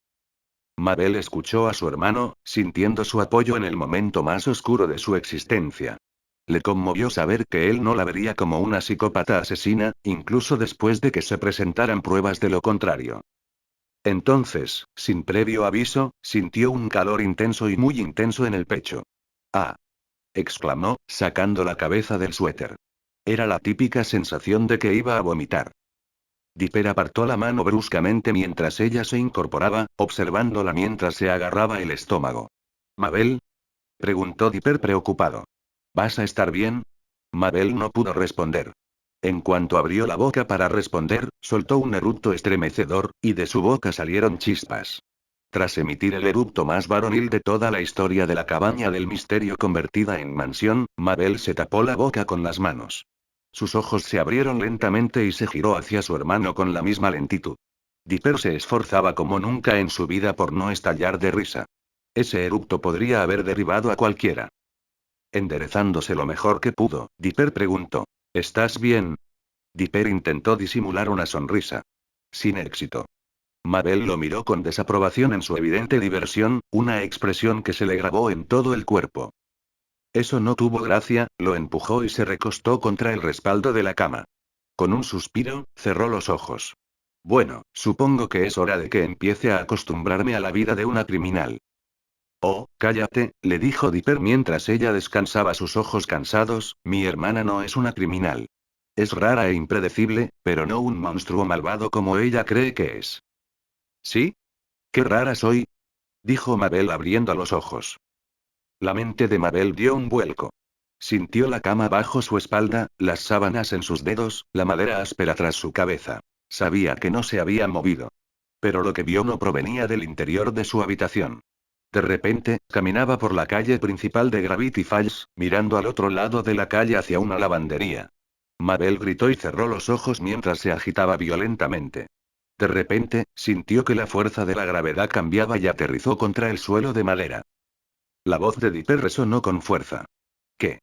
Mabel escuchó a su hermano, sintiendo su apoyo en el momento más oscuro de su existencia. Le conmovió saber que él no la vería como una psicópata asesina, incluso después de que se presentaran pruebas de lo contrario. Entonces, sin previo aviso, sintió un calor intenso y muy intenso en el pecho. ¡Ah! Exclamó, sacando la cabeza del suéter. Era la típica sensación de que iba a vomitar. Dipper apartó la mano bruscamente mientras ella se incorporaba, observándola mientras se agarraba el estómago. ¿Mabel? Preguntó Dipper preocupado. ¿Vas a estar bien? Mabel no pudo responder. En cuanto abrió la boca para responder, soltó un eructo estremecedor, y de su boca salieron chispas. Tras emitir el eructo más varonil de toda la historia de la cabaña del misterio convertida en mansión, Mabel se tapó la boca con las manos. Sus ojos se abrieron lentamente y se giró hacia su hermano con la misma lentitud. Dipper se esforzaba como nunca en su vida por no estallar de risa. Ese eructo podría haber derribado a cualquiera. Enderezándose lo mejor que pudo, Dipper preguntó: ¿Estás bien? Dipper intentó disimular una sonrisa. Sin éxito. Mabel lo miró con desaprobación en su evidente diversión, una expresión que se le grabó en todo el cuerpo. Eso no tuvo gracia, lo empujó y se recostó contra el respaldo de la cama. Con un suspiro, cerró los ojos. Bueno, supongo que es hora de que empiece a acostumbrarme a la vida de una criminal. Oh, cállate, le dijo Dipper mientras ella descansaba sus ojos cansados, mi hermana no es una criminal. Es rara e impredecible, pero no un monstruo malvado como ella cree que es. ¿Sí? ¿Qué rara soy? Dijo Mabel abriendo los ojos. La mente de Mabel dio un vuelco. Sintió la cama bajo su espalda, las sábanas en sus dedos, la madera áspera tras su cabeza. Sabía que no se había movido. Pero lo que vio no provenía del interior de su habitación. De repente, caminaba por la calle principal de Gravity Falls, mirando al otro lado de la calle hacia una lavandería. Mabel gritó y cerró los ojos mientras se agitaba violentamente. De repente, sintió que la fuerza de la gravedad cambiaba y aterrizó contra el suelo de madera. La voz de Dipper resonó con fuerza. ¿Qué?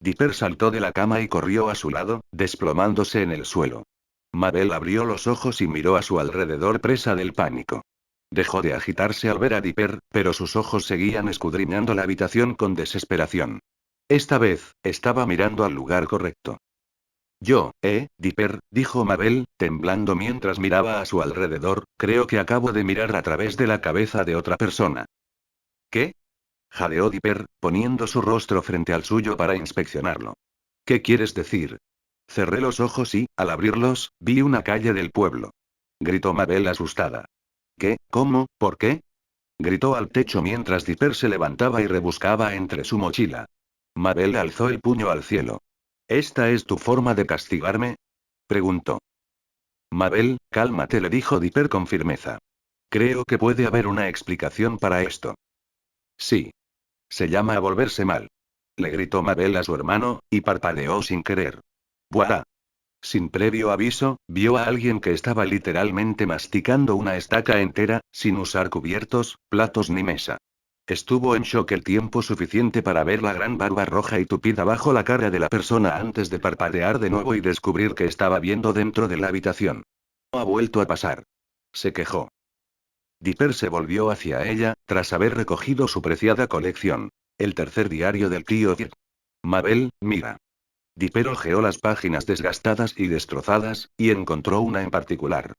Dipper saltó de la cama y corrió a su lado, desplomándose en el suelo. Mabel abrió los ojos y miró a su alrededor presa del pánico. Dejó de agitarse al ver a Dipper, pero sus ojos seguían escudriñando la habitación con desesperación. Esta vez, estaba mirando al lugar correcto. Dipper, dijo Mabel, temblando mientras miraba a su alrededor, creo que acabo de mirar a través de la cabeza de otra persona. ¿Qué? Jadeó Dipper, poniendo su rostro frente al suyo para inspeccionarlo. ¿Qué quieres decir? Cerré los ojos y, al abrirlos, vi una calle del pueblo. Gritó Mabel asustada. ¿Qué? ¿Cómo? ¿Por qué? Gritó al techo mientras Dipper se levantaba y rebuscaba entre su mochila. Mabel alzó el puño al cielo. ¿Esta es tu forma de castigarme? Preguntó. Mabel, cálmate, le dijo Dipper con firmeza. Creo que puede haber una explicación para esto. Sí. Se llama a volverse mal. Le gritó Mabel a su hermano, y parpadeó sin querer. ¡Buah! Sin previo aviso, vio a alguien que estaba literalmente masticando una estaca entera, sin usar cubiertos, platos ni mesa. Estuvo en shock el tiempo suficiente para ver la gran barba roja y tupida bajo la cara de la persona antes de parpadear de nuevo y descubrir que estaba viendo dentro de la habitación. No ha vuelto a pasar. Se quejó. Dipper se volvió hacia ella, tras haber recogido su preciada colección. El tercer diario del tío Dirk. Mabel, mira. Dipper hojeó las páginas desgastadas y destrozadas, y encontró una en particular.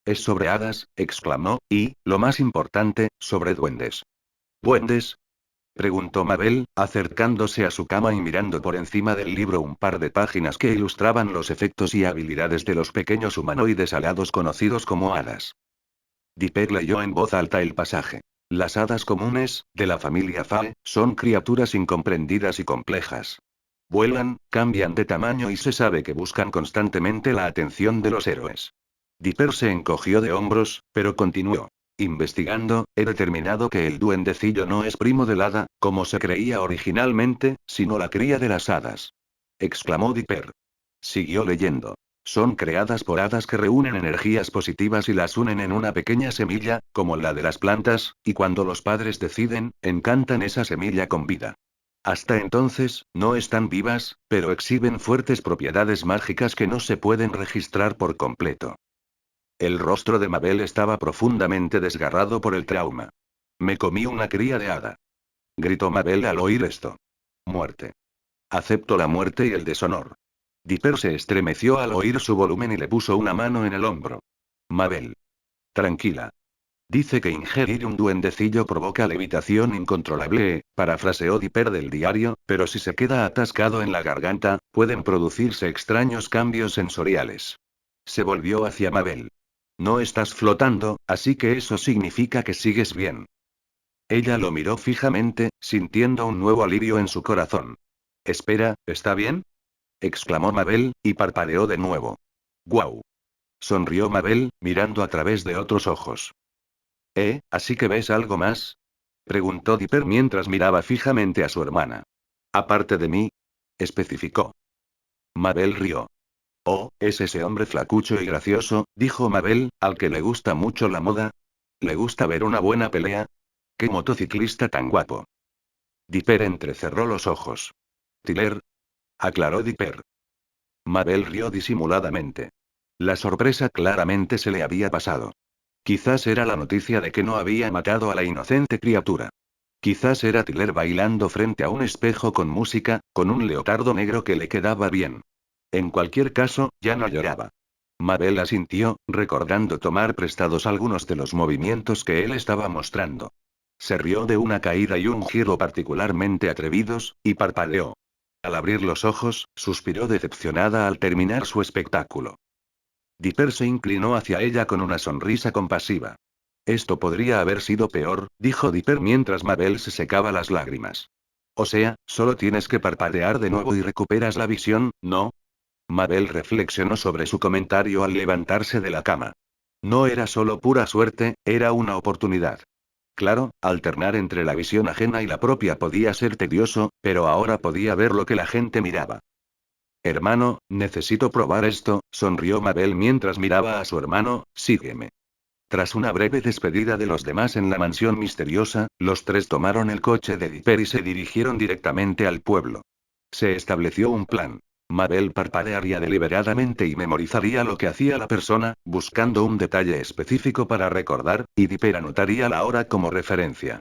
Es sobre hadas, exclamó, y, lo más importante, sobre duendes. ¿Duendes? Preguntó Mabel, acercándose a su cama y mirando por encima del libro un par de páginas que ilustraban los efectos y habilidades de los pequeños humanoides alados conocidos como hadas. Dipper leyó en voz alta el pasaje. Las hadas comunes, de la familia Fae, son criaturas incomprendidas y complejas. Vuelan, cambian de tamaño y se sabe que buscan constantemente la atención de los héroes. Dipper se encogió de hombros, pero continuó. Investigando, he determinado que el duendecillo no es primo del hada, como se creía originalmente, sino la cría de las hadas. Exclamó Dipper. Siguió leyendo. Son creadas por hadas que reúnen energías positivas y las unen en una pequeña semilla, como la de las plantas, y cuando los padres deciden, encantan esa semilla con vida. Hasta entonces, no están vivas, pero exhiben fuertes propiedades mágicas que no se pueden registrar por completo. El rostro de Mabel estaba profundamente desgarrado por el trauma. Me comí una cría de hada. Gritó Mabel al oír esto. Muerte. Acepto la muerte y el deshonor. Dipper se estremeció al oír su volumen y le puso una mano en el hombro. Mabel. Tranquila. Dice que ingerir un duendecillo provoca levitación incontrolable, parafraseó Dipper del diario, pero si se queda atascado en la garganta, pueden producirse extraños cambios sensoriales. Se volvió hacia Mabel. No estás flotando, así que eso significa que sigues bien. Ella lo miró fijamente, sintiendo un nuevo alivio en su corazón. Espera, ¿está bien? Exclamó Mabel, y parpadeó de nuevo. ¡Guau! Sonrió Mabel, mirando a través de otros ojos. ¿Así que ves algo más? Preguntó Dipper mientras miraba fijamente a su hermana. Aparte de mí, especificó. Mabel rió. Oh, es ese hombre flacucho y gracioso, dijo Mabel, al que le gusta mucho la moda. ¿Le gusta ver una buena pelea? ¡Qué motociclista tan guapo! Dipper entrecerró los ojos. Tyler, aclaró Dipper. Mabel rió disimuladamente. La sorpresa claramente se le había pasado. Quizás era la noticia de que no había matado a la inocente criatura. Quizás era Tyler bailando frente a un espejo con música, con un leotardo negro que le quedaba bien. En cualquier caso, ya no lloraba. Mabel asintió, recordando tomar prestados algunos de los movimientos que él estaba mostrando. Se rió de una caída y un giro particularmente atrevidos, y parpadeó. Al abrir los ojos, suspiró decepcionada al terminar su espectáculo. Dipper se inclinó hacia ella con una sonrisa compasiva. Esto podría haber sido peor, dijo Dipper mientras Mabel se secaba las lágrimas. O sea, solo tienes que parpadear de nuevo y recuperas la visión, ¿no? Mabel reflexionó sobre su comentario al levantarse de la cama. No era solo pura suerte, era una oportunidad. Claro, alternar entre la visión ajena y la propia podía ser tedioso, pero ahora podía ver lo que la gente miraba. Hermano, necesito probar esto, sonrió Mabel mientras miraba a su hermano, sígueme. Tras una breve despedida de los demás en la mansión misteriosa, los tres tomaron el coche de Dipper y se dirigieron directamente al pueblo. Se estableció un plan. Mabel parpadearía deliberadamente y memorizaría lo que hacía la persona, buscando un detalle específico para recordar, y Dipper anotaría la hora como referencia.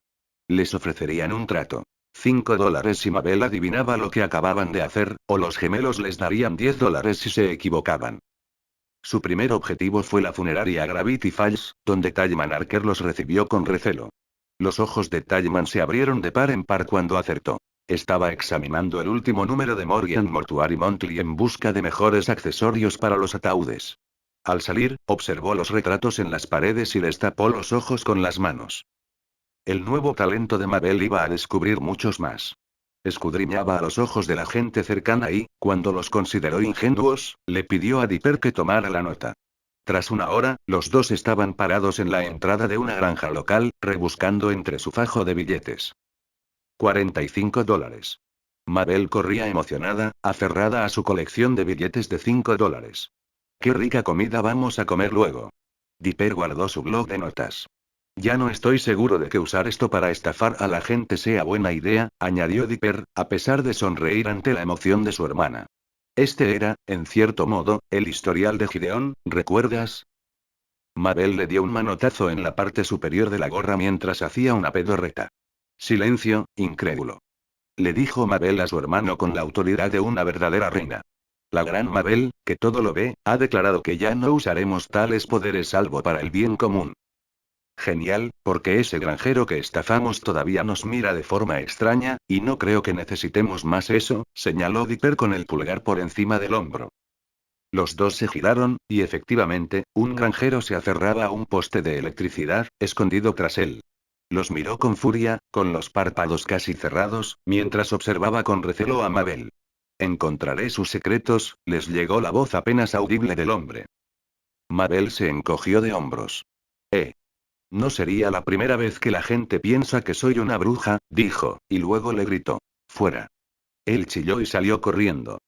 Les ofrecerían un trato. $5 si Mabel adivinaba lo que acababan de hacer, o los gemelos les darían $10 si se equivocaban. Su primer objetivo fue la funeraria Gravity Falls, donde Talman Archer los recibió con recelo. Los ojos de Talman se abrieron de par en par cuando acertó. Estaba examinando el último número de Morgan Mortuary Monthly en busca de mejores accesorios para los ataúdes. Al salir, observó los retratos en las paredes y les tapó los ojos con las manos. El nuevo talento de Mabel iba a descubrir muchos más. Escudriñaba a los ojos de la gente cercana y, cuando los consideró ingenuos, le pidió a Dipper que tomara la nota. Tras una hora, los dos estaban parados en la entrada de una granja local, rebuscando entre su fajo de billetes. $45. Mabel corría emocionada, aferrada a su colección de billetes de $5. ¡Qué rica comida vamos a comer luego! Dipper guardó su bloc de notas. Ya no estoy seguro de que usar esto para estafar a la gente sea buena idea, añadió Dipper, a pesar de sonreír ante la emoción de su hermana. Este era, en cierto modo, el historial de Gideón, ¿recuerdas? Mabel le dio un manotazo en la parte superior de la gorra mientras hacía una pedorreta. Silencio, incrédulo. Le dijo Mabel a su hermano con la autoridad de una verdadera reina. La gran Mabel, que todo lo ve, ha declarado que ya no usaremos tales poderes salvo para el bien común. Genial, porque ese granjero que estafamos todavía nos mira de forma extraña, y no creo que necesitemos más eso, señaló Dipper con el pulgar por encima del hombro. Los dos se giraron, y efectivamente, un granjero se aferraba a un poste de electricidad, escondido tras él. Los miró con furia, con los párpados casi cerrados, mientras observaba con recelo a Mabel. Encontraré sus secretos, les llegó la voz apenas audible del hombre. Mabel se encogió de hombros. No sería la primera vez que la gente piensa que soy una bruja, dijo, y luego le gritó. Fuera. Él chilló y salió corriendo.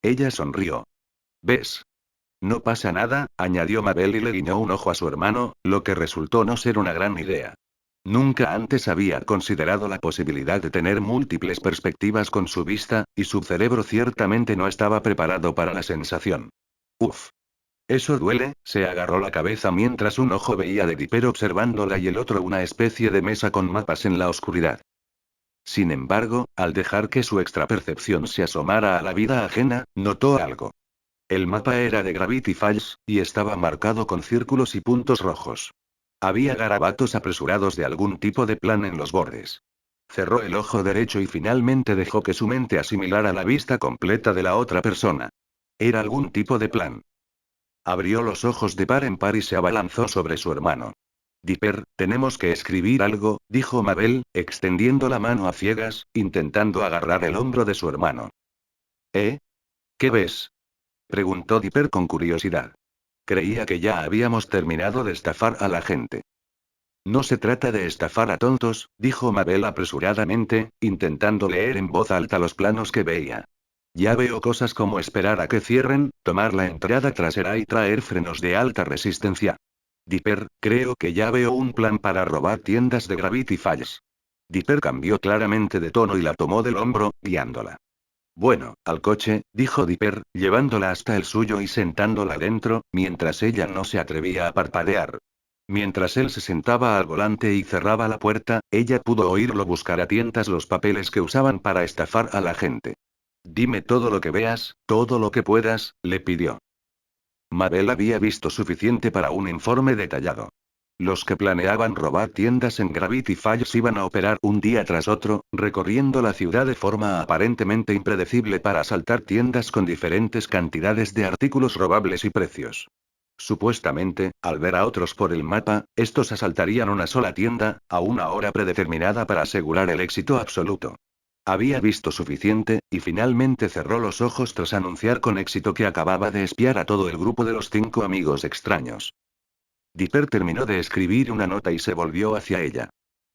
Ella sonrió. ¿Ves? No pasa nada, añadió Mabel y le guiñó un ojo a su hermano, lo que resultó no ser una gran idea. Nunca antes había considerado la posibilidad de tener múltiples perspectivas con su vista, y su cerebro ciertamente no estaba preparado para la sensación. Uf. Eso duele, se agarró la cabeza mientras un ojo veía de Dipper observándola y el otro una especie de mesa con mapas en la oscuridad. Sin embargo, al dejar que su extrapercepción se asomara a la vida ajena, notó algo. El mapa era de Gravity Falls, y estaba marcado con círculos y puntos rojos. Había garabatos apresurados de algún tipo de plan en los bordes. Cerró el ojo derecho y finalmente dejó que su mente asimilara la vista completa de la otra persona. Era algún tipo de plan. Abrió los ojos de par en par y se abalanzó sobre su hermano. Dipper, tenemos que escribir algo, dijo Mabel, extendiendo la mano a ciegas, intentando agarrar el hombro de su hermano. ¿Eh? ¿Qué ves? Preguntó Dipper con curiosidad. Creía que ya habíamos terminado de estafar a la gente. No se trata de estafar a tontos, dijo Mabel apresuradamente, intentando leer en voz alta los planos que veía. Ya veo cosas como esperar a que cierren, tomar la entrada trasera y traer frenos de alta resistencia. Dipper, creo que ya veo un plan para robar tiendas de Gravity Falls. Dipper cambió claramente de tono y la tomó del hombro, guiándola. Bueno, al coche, dijo Dipper, llevándola hasta el suyo y sentándola dentro, mientras ella no se atrevía a parpadear. Mientras él se sentaba al volante y cerraba la puerta, ella pudo oírlo buscar a tientas los papeles que usaban para estafar a la gente. Dime todo lo que veas, todo lo que puedas, le pidió. Mabel había visto suficiente para un informe detallado. Los que planeaban robar tiendas en Gravity Falls iban a operar un día tras otro, recorriendo la ciudad de forma aparentemente impredecible para asaltar tiendas con diferentes cantidades de artículos robables y precios. Supuestamente, al ver a otros por el mapa, estos asaltarían una sola tienda, a una hora predeterminada para asegurar el éxito absoluto. Había visto suficiente, y finalmente cerró los ojos tras anunciar con éxito que acababa de espiar a todo el grupo de los 5 amigos extraños. Dipper terminó de escribir una nota y se volvió hacia ella.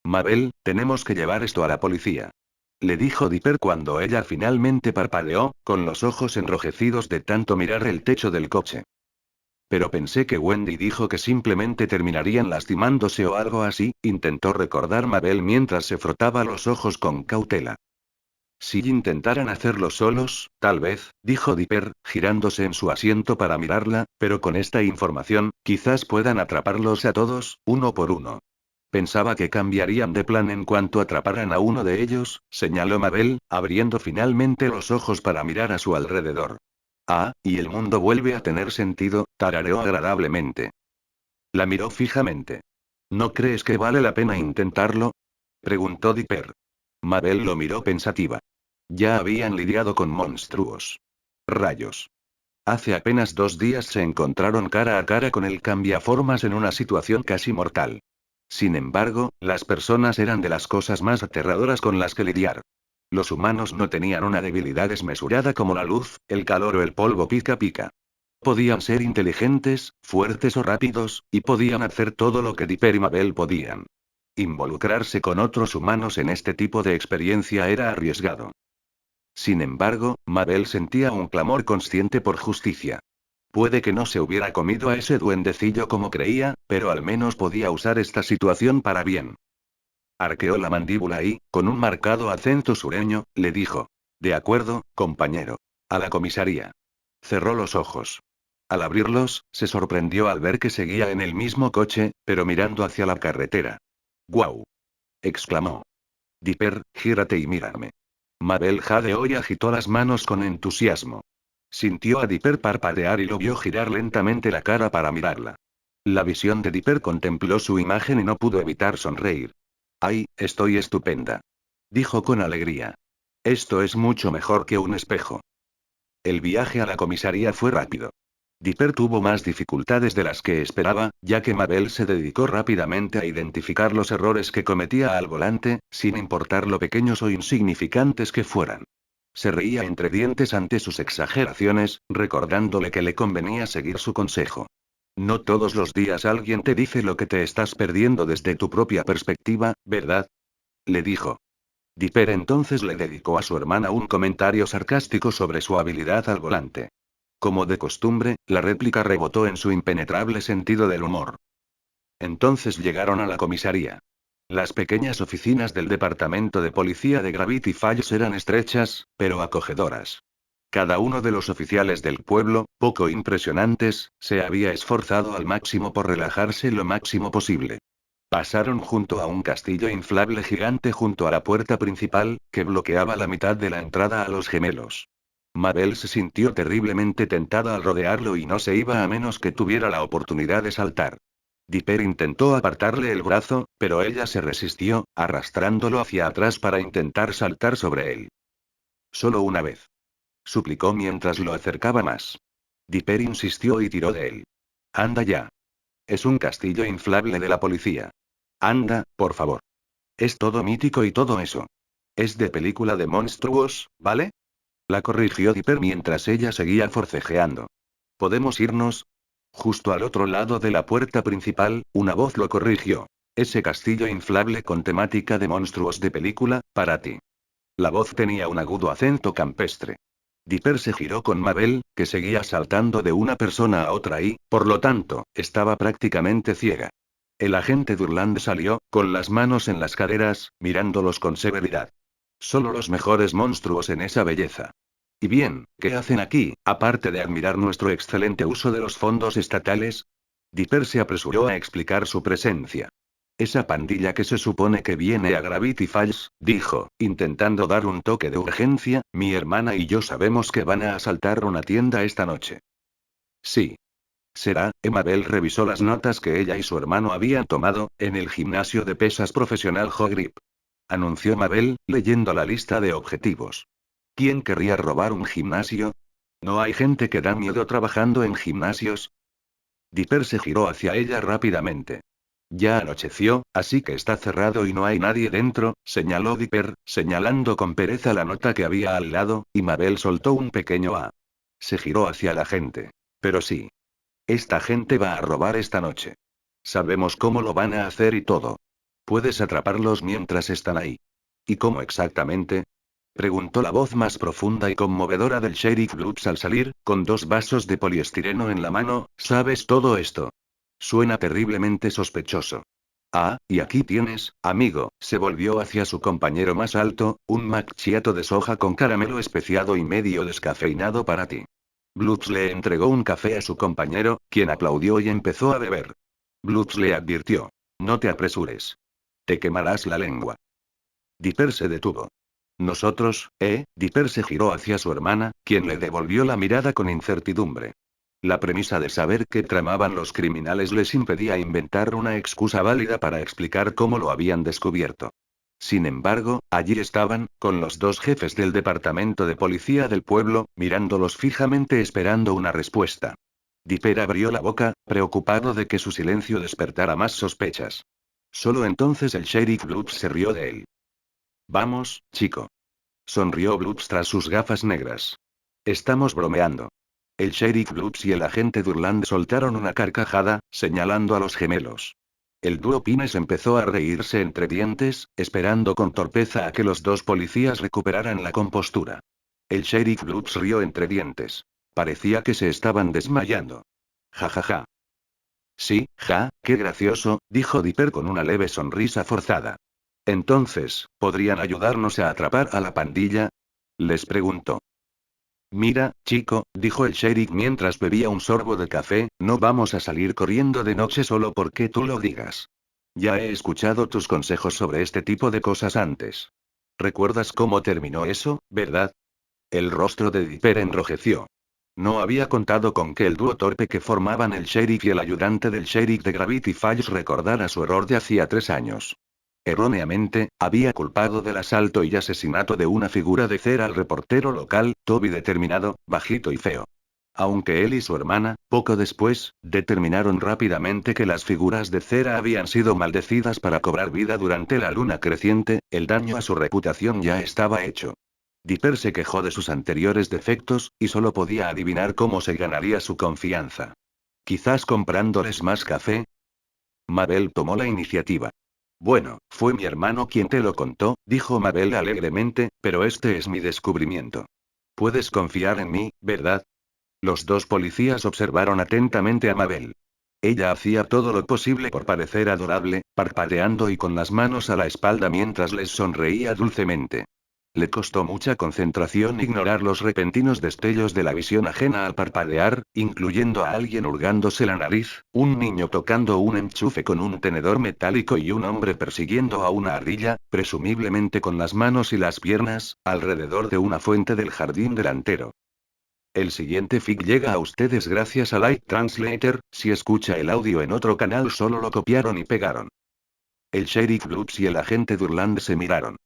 Mabel, tenemos que llevar esto a la policía. Le dijo Dipper cuando ella finalmente parpadeó, con los ojos enrojecidos de tanto mirar el techo del coche. Pero pensé que Wendy dijo que simplemente terminarían lastimándose o algo así, intentó recordar Mabel mientras se frotaba los ojos con cautela. Si intentaran hacerlo solos, tal vez, dijo Dipper, girándose en su asiento para mirarla, pero con esta información, quizás puedan atraparlos a todos, uno por uno. Pensaba que cambiarían de plan en cuanto atraparan a uno de ellos, señaló Mabel, abriendo finalmente los ojos para mirar a su alrededor. Ah, y el mundo vuelve a tener sentido, tarareó agradablemente. La miró fijamente. ¿No crees que vale la pena intentarlo? Preguntó Dipper. Mabel lo miró pensativa. Ya habían lidiado con monstruos. Rayos. Hace apenas 2 días se encontraron cara a cara con el cambiaformas en una situación casi mortal. Sin embargo, las personas eran de las cosas más aterradoras con las que lidiar. Los humanos no tenían una debilidad desmesurada como la luz, el calor o el polvo pica pica. Podían ser inteligentes, fuertes o rápidos, y podían hacer todo lo que Dipper y Mabel podían. Involucrarse con otros humanos en este tipo de experiencia era arriesgado. Sin embargo, Mabel sentía un clamor consciente por justicia. Puede que no se hubiera comido a ese duendecillo como creía, pero al menos podía usar esta situación para bien. Arqueó la mandíbula y, con un marcado acento sureño, le dijo: De acuerdo, compañero. A la comisaría. Cerró los ojos. Al abrirlos, se sorprendió al ver que seguía en el mismo coche, pero mirando hacia la carretera. ¡Guau! Exclamó. Dipper, gírate y mírame. Mabel jadeó y agitó las manos con entusiasmo. Sintió a Dipper parpadear y lo vio girar lentamente la cara para mirarla. La visión de Dipper contempló su imagen y no pudo evitar sonreír. ¡Ay, estoy estupenda! Dijo con alegría. Esto es mucho mejor que un espejo. El viaje a la comisaría fue rápido. Dipper tuvo más dificultades de las que esperaba, ya que Mabel se dedicó rápidamente a identificar los errores que cometía al volante, sin importar lo pequeños o insignificantes que fueran. Se reía entre dientes ante sus exageraciones, recordándole que le convenía seguir su consejo. No todos los días alguien te dice lo que te estás perdiendo desde tu propia perspectiva, ¿verdad? Le dijo. Dipper entonces le dedicó a su hermana un comentario sarcástico sobre su habilidad al volante. Como de costumbre, la réplica rebotó en su impenetrable sentido del humor. Entonces llegaron a la comisaría. Las pequeñas oficinas del departamento de policía de Gravity Falls eran estrechas, pero acogedoras. Cada uno de los oficiales del pueblo, poco impresionantes, se había esforzado al máximo por relajarse lo máximo posible. Pasaron junto a un castillo inflable gigante junto a la puerta principal, que bloqueaba la mitad de la entrada a los gemelos. Mabel se sintió terriblemente tentada al rodearlo y no se iba a menos que tuviera la oportunidad de saltar. Dipper intentó apartarle el brazo, pero ella se resistió, arrastrándolo hacia atrás para intentar saltar sobre él. Solo una vez. Suplicó mientras lo acercaba más. Dipper insistió y tiró de él. Anda ya. Es un castillo inflable de la policía. Anda, por favor. Es todo mítico y todo eso. Es de película de monstruos, ¿vale? La corrigió Dipper mientras ella seguía forcejeando. ¿Podemos irnos? Justo al otro lado de la puerta principal, una voz lo corrigió. Ese castillo inflable con temática de monstruos de película, para ti. La voz tenía un agudo acento campestre. Dipper se giró con Mabel, que seguía saltando de una persona a otra y, por lo tanto, estaba prácticamente ciega. El agente Durland salió, con las manos en las caderas, mirándolos con severidad. Solo los mejores monstruos en esa belleza. Y bien, ¿qué hacen aquí, aparte de admirar nuestro excelente uso de los fondos estatales? Dipper se apresuró a explicar su presencia. Esa pandilla que se supone que viene a Gravity Falls, dijo, intentando dar un toque de urgencia, mi hermana y yo sabemos que van a asaltar una tienda esta noche. Sí. Será, Mabel revisó las notas que ella y su hermano habían tomado, en el gimnasio de pesas profesional Hogrip. Anunció Mabel, leyendo la lista de objetivos. ¿Quién querría robar un gimnasio? ¿No hay gente que da miedo trabajando en gimnasios? Dipper se giró hacia ella rápidamente. Ya anocheció, así que está cerrado y no hay nadie dentro, señaló Dipper, señalando con pereza la nota que había al lado, y Mabel soltó un pequeño A. Se giró hacia la gente. Pero sí. Esta gente va a robar esta noche. Sabemos cómo lo van a hacer y todo. Puedes atraparlos mientras están ahí. ¿Y cómo exactamente? Preguntó la voz más profunda y conmovedora del sheriff Brooks al salir, con 2 vasos de poliestireno en la mano. ¿Sabes todo esto? Suena terriblemente sospechoso. Ah, y aquí tienes, amigo, se volvió hacia su compañero más alto, un macchiato de soja con caramelo especiado y medio descafeinado para ti. Blutz le entregó un café a su compañero, quien aplaudió y empezó a beber. Blutz le advirtió. No te apresures. Te quemarás la lengua. Dipper se detuvo. Nosotros, Dipper se giró hacia su hermana, quien le devolvió la mirada con incertidumbre. La premisa de saber qué tramaban los criminales les impedía inventar una excusa válida para explicar cómo lo habían descubierto. Sin embargo, allí estaban, con los 2 jefes del departamento de policía del pueblo, mirándolos fijamente esperando una respuesta. Dipper abrió la boca, preocupado de que su silencio despertara más sospechas. Solo entonces el sheriff Brooks se rió de él. Vamos, chico. Sonrió Brooks tras sus gafas negras. Estamos bromeando. El sheriff Brooks y el agente Durland soltaron una carcajada, señalando a los gemelos. El dúo Pines empezó a reírse entre dientes, esperando con torpeza a que los 2 policías recuperaran la compostura. El sheriff Brooks rió entre dientes. Parecía que se estaban desmayando. Ja ja ja. Sí, ja, qué gracioso, dijo Dipper con una leve sonrisa forzada. Entonces, ¿podrían ayudarnos a atrapar a la pandilla? Les preguntó. Mira, chico, dijo el sheriff mientras bebía un sorbo de café, no vamos a salir corriendo de noche solo porque tú lo digas. Ya he escuchado tus consejos sobre este tipo de cosas antes. ¿Recuerdas cómo terminó eso, verdad? El rostro de Dipper enrojeció. No había contado con que el dúo torpe que formaban el sheriff y el ayudante del sheriff de Gravity Falls recordara su error de hacía 3 años. Erróneamente, había culpado del asalto y asesinato de una figura de cera al reportero local, Toby determinado, bajito y feo. Aunque él y su hermana, poco después, determinaron rápidamente que las figuras de cera habían sido maldecidas para cobrar vida durante la luna creciente, el daño a su reputación ya estaba hecho. Dipper se quejó de sus anteriores defectos, y solo podía adivinar cómo se ganaría su confianza. Quizás comprándoles más café. Mabel tomó la iniciativa. Bueno, fue mi hermano quien te lo contó, dijo Mabel alegremente, pero este es mi descubrimiento. Puedes confiar en mí, ¿verdad? Los 2 policías observaron atentamente a Mabel. Ella hacía todo lo posible por parecer adorable, parpadeando y con las manos a la espalda mientras les sonreía dulcemente. Le costó mucha concentración ignorar los repentinos destellos de la visión ajena al parpadear, incluyendo a alguien hurgándose la nariz, un niño tocando un enchufe con un tenedor metálico y un hombre persiguiendo a una ardilla, presumiblemente con las manos y las piernas, alrededor de una fuente del jardín delantero. El siguiente fic llega a ustedes gracias a Light Translator, si escucha el audio en otro canal solo lo copiaron y pegaron. El sheriff Blurbs y el agente Durland se miraron.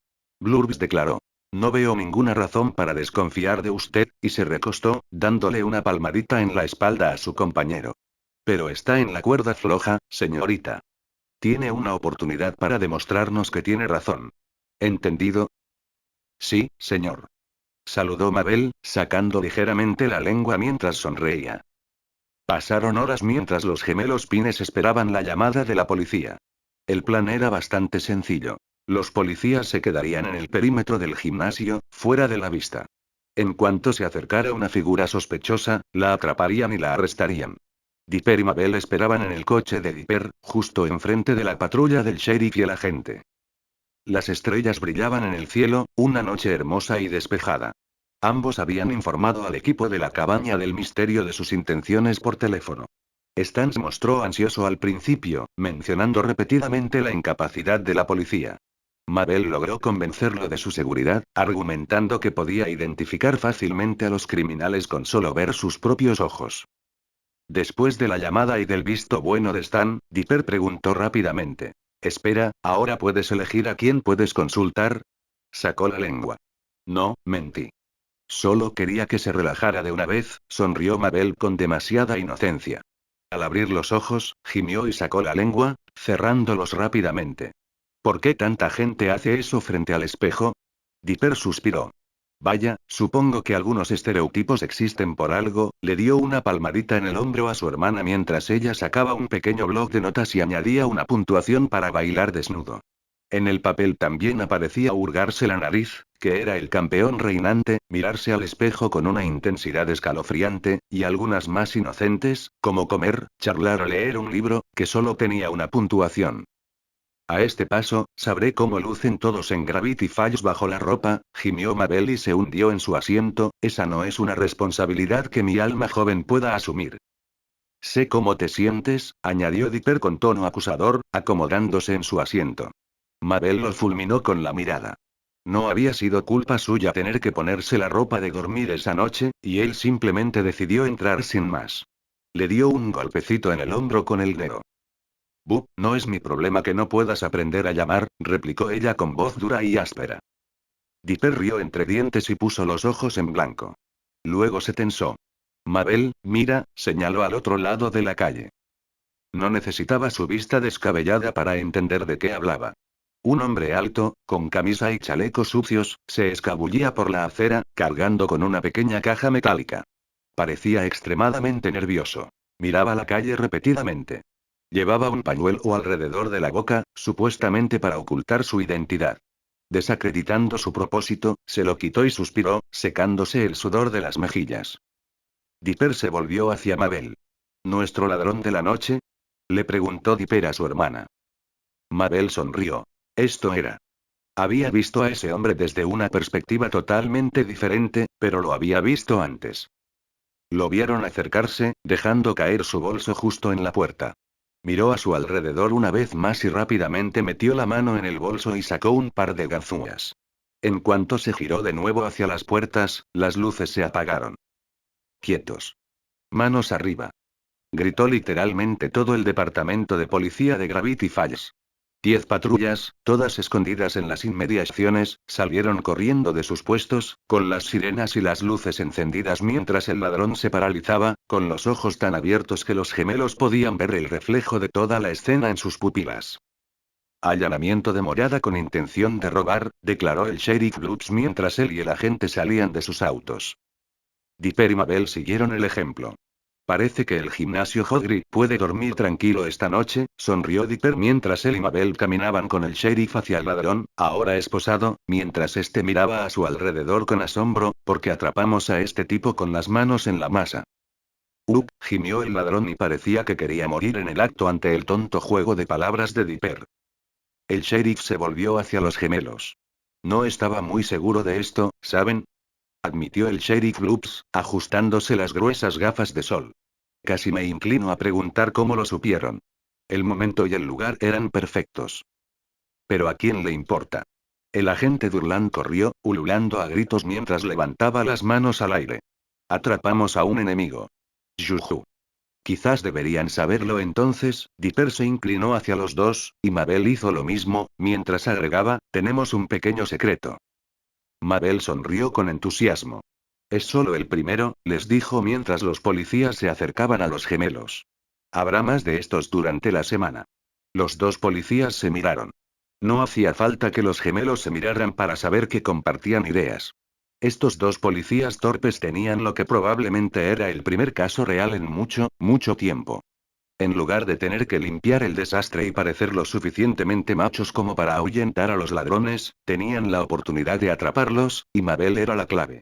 Blurbs declaró. No veo ninguna razón para desconfiar de usted, y se recostó, dándole una palmadita en la espalda a su compañero. Pero está en la cuerda floja, señorita. Tiene una oportunidad para demostrarnos que tiene razón. ¿Entendido? Sí, señor. Saludó Mabel, sacando ligeramente la lengua mientras sonreía. Pasaron horas mientras los gemelos Pines esperaban la llamada de la policía. El plan era bastante sencillo. Los policías se quedarían en el perímetro del gimnasio, fuera de la vista. En cuanto se acercara una figura sospechosa, la atraparían y la arrestarían. Dipper y Mabel esperaban en el coche de Dipper, justo enfrente de la patrulla del sheriff y el agente. Las estrellas brillaban en el cielo, una noche hermosa y despejada. Ambos habían informado al equipo de la cabaña del misterio de sus intenciones por teléfono. Stan se mostró ansioso al principio, mencionando repetidamente la incapacidad de la policía. Mabel logró convencerlo de su seguridad, argumentando que podía identificar fácilmente a los criminales con solo ver sus propios ojos. Después de la llamada y del visto bueno de Stan, Dipper preguntó rápidamente. Espera, ¿ahora puedes elegir a quién puedes consultar? Sacó la lengua. No, mentí. Solo quería que se relajara de una vez, sonrió Mabel con demasiada inocencia. Al abrir los ojos, gimió y sacó la lengua, cerrándolos rápidamente. ¿Por qué tanta gente hace eso frente al espejo? Dipper suspiró. Vaya, supongo que algunos estereotipos existen por algo, le dio una palmadita en el hombro a su hermana mientras ella sacaba un pequeño bloc de notas y añadía una puntuación para bailar desnudo. En el papel también aparecía hurgarse la nariz, que era el campeón reinante, mirarse al espejo con una intensidad escalofriante, y algunas más inocentes, como comer, charlar o leer un libro, que solo tenía una puntuación. A este paso, sabré cómo lucen todos en Gravity Falls bajo la ropa, gimió Mabel y se hundió en su asiento, esa no es una responsabilidad que mi alma joven pueda asumir. Sé cómo te sientes, añadió Dipper con tono acusador, acomodándose en su asiento. Mabel lo fulminó con la mirada. No había sido culpa suya tener que ponerse la ropa de dormir esa noche, y él simplemente decidió entrar sin más. Le dio un golpecito en el hombro con el dedo. No es mi problema que no puedas aprender a llamar, replicó ella con voz dura y áspera. Dipper rió entre dientes y puso los ojos en blanco. Luego se tensó. Mabel, mira, señaló al otro lado de la calle. No necesitaba su vista descabellada para entender de qué hablaba. Un hombre alto, con camisa y chalecos sucios, se escabullía por la acera, cargando con una pequeña caja metálica. Parecía extremadamente nervioso. Miraba la calle repetidamente. Llevaba un pañuelo alrededor de la boca, supuestamente para ocultar su identidad. Desacreditando su propósito, se lo quitó y suspiró, secándose el sudor de las mejillas. Dipper se volvió hacia Mabel. ¿Nuestro ladrón de la noche? Le preguntó Dipper a su hermana. Mabel sonrió. Esto era. Había visto a ese hombre desde una perspectiva totalmente diferente, pero lo había visto antes. Lo vieron acercarse, dejando caer su bolso justo en la puerta. Miró a su alrededor una vez más y rápidamente metió la mano en el bolso y sacó un par de ganzúas. En cuanto se giró de nuevo hacia las puertas, las luces se apagaron. Quietos. Manos arriba. Gritó literalmente todo el departamento de policía de Gravity Falls. 10 patrullas, todas escondidas en las inmediaciones, salieron corriendo de sus puestos, con las sirenas y las luces encendidas mientras el ladrón se paralizaba, con los ojos tan abiertos que los gemelos podían ver el reflejo de toda la escena en sus pupilas. Allanamiento de morada con intención de robar, declaró el sheriff Blurbs mientras él y el agente salían de sus autos. Dipper y Mabel siguieron el ejemplo. Parece que el gimnasio Hodgry puede dormir tranquilo esta noche, sonrió Dipper mientras él y Mabel caminaban con el sheriff hacia el ladrón, ahora esposado, mientras este miraba a su alrededor con asombro, porque atrapamos a este tipo con las manos en la masa. Gimió el ladrón y parecía que quería morir en el acto ante el tonto juego de palabras de Dipper. El sheriff se volvió hacia los gemelos. No estaba muy seguro de esto, ¿saben? Admitió el sheriff Blurbs, ajustándose las gruesas gafas de sol. Casi me inclino a preguntar cómo lo supieron. El momento y el lugar eran perfectos. Pero ¿a quién le importa? El agente Durland corrió, ululando a gritos mientras levantaba las manos al aire. Atrapamos a un enemigo. Juju. Quizás deberían saberlo entonces. Dipper se inclinó hacia los dos, y Mabel hizo lo mismo, mientras agregaba, tenemos un pequeño secreto. Mabel sonrió con entusiasmo. Es solo el primero, les dijo mientras los policías se acercaban a los gemelos. Habrá más de estos durante la semana. Los dos policías se miraron. No hacía falta que los gemelos se miraran para saber que compartían ideas. Estos dos policías torpes tenían lo que probablemente era el primer caso real en mucho, mucho tiempo. En lugar de tener que limpiar el desastre y parecer lo suficientemente machos como para ahuyentar a los ladrones, tenían la oportunidad de atraparlos, y Mabel era la clave.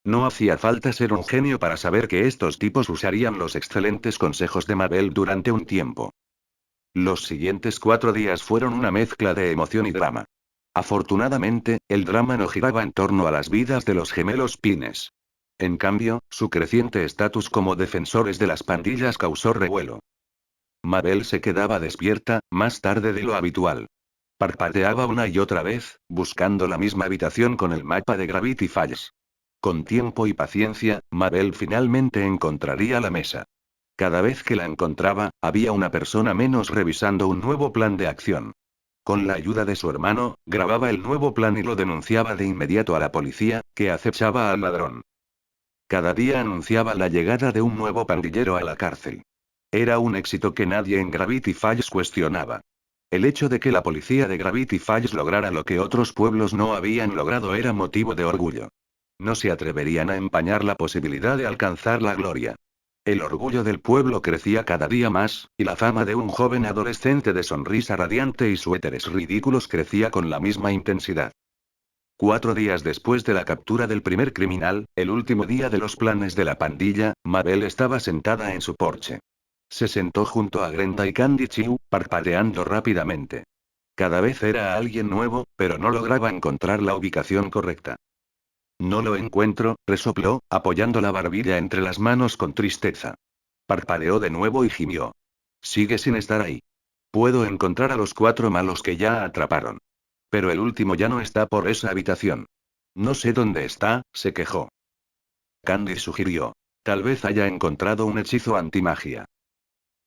No hacía falta ser un genio para saber que estos tipos usarían los excelentes consejos de Mabel durante un tiempo. Los siguientes 4 días fueron una mezcla de emoción y drama. Afortunadamente, el drama no giraba en torno a las vidas de los gemelos Pines. En cambio, su creciente estatus como defensores de las pandillas causó revuelo. Mabel se quedaba despierta, más tarde de lo habitual. Parpadeaba una y otra vez, buscando la misma habitación con el mapa de Gravity Falls. Con tiempo y paciencia, Mabel finalmente encontraría la mesa. Cada vez que la encontraba, había una persona menos revisando un nuevo plan de acción. Con la ayuda de su hermano, grababa el nuevo plan y lo denunciaba de inmediato a la policía, que acechaba al ladrón. Cada día anunciaba la llegada de un nuevo pandillero a la cárcel. Era un éxito que nadie en Gravity Falls cuestionaba. El hecho de que la policía de Gravity Falls lograra lo que otros pueblos no habían logrado era motivo de orgullo. No se atreverían a empañar la posibilidad de alcanzar la gloria. El orgullo del pueblo crecía cada día más, y la fama de un joven adolescente de sonrisa radiante y suéteres ridículos crecía con la misma intensidad. 4 días después de la captura del primer criminal, el último día de los planes de la pandilla, Mabel estaba sentada en su porche. Se sentó junto a Grenda y Candy Chiu, parpadeando rápidamente. Cada vez era alguien nuevo, pero no lograba encontrar la ubicación correcta. No lo encuentro, resopló, apoyando la barbilla entre las manos con tristeza. Parpadeó de nuevo y gimió. Sigue sin estar ahí. Puedo encontrar a los 4 malos que ya atraparon. Pero el último ya no está por esa habitación. No sé dónde está, se quejó. Candy sugirió. Tal vez haya encontrado un hechizo antimagia.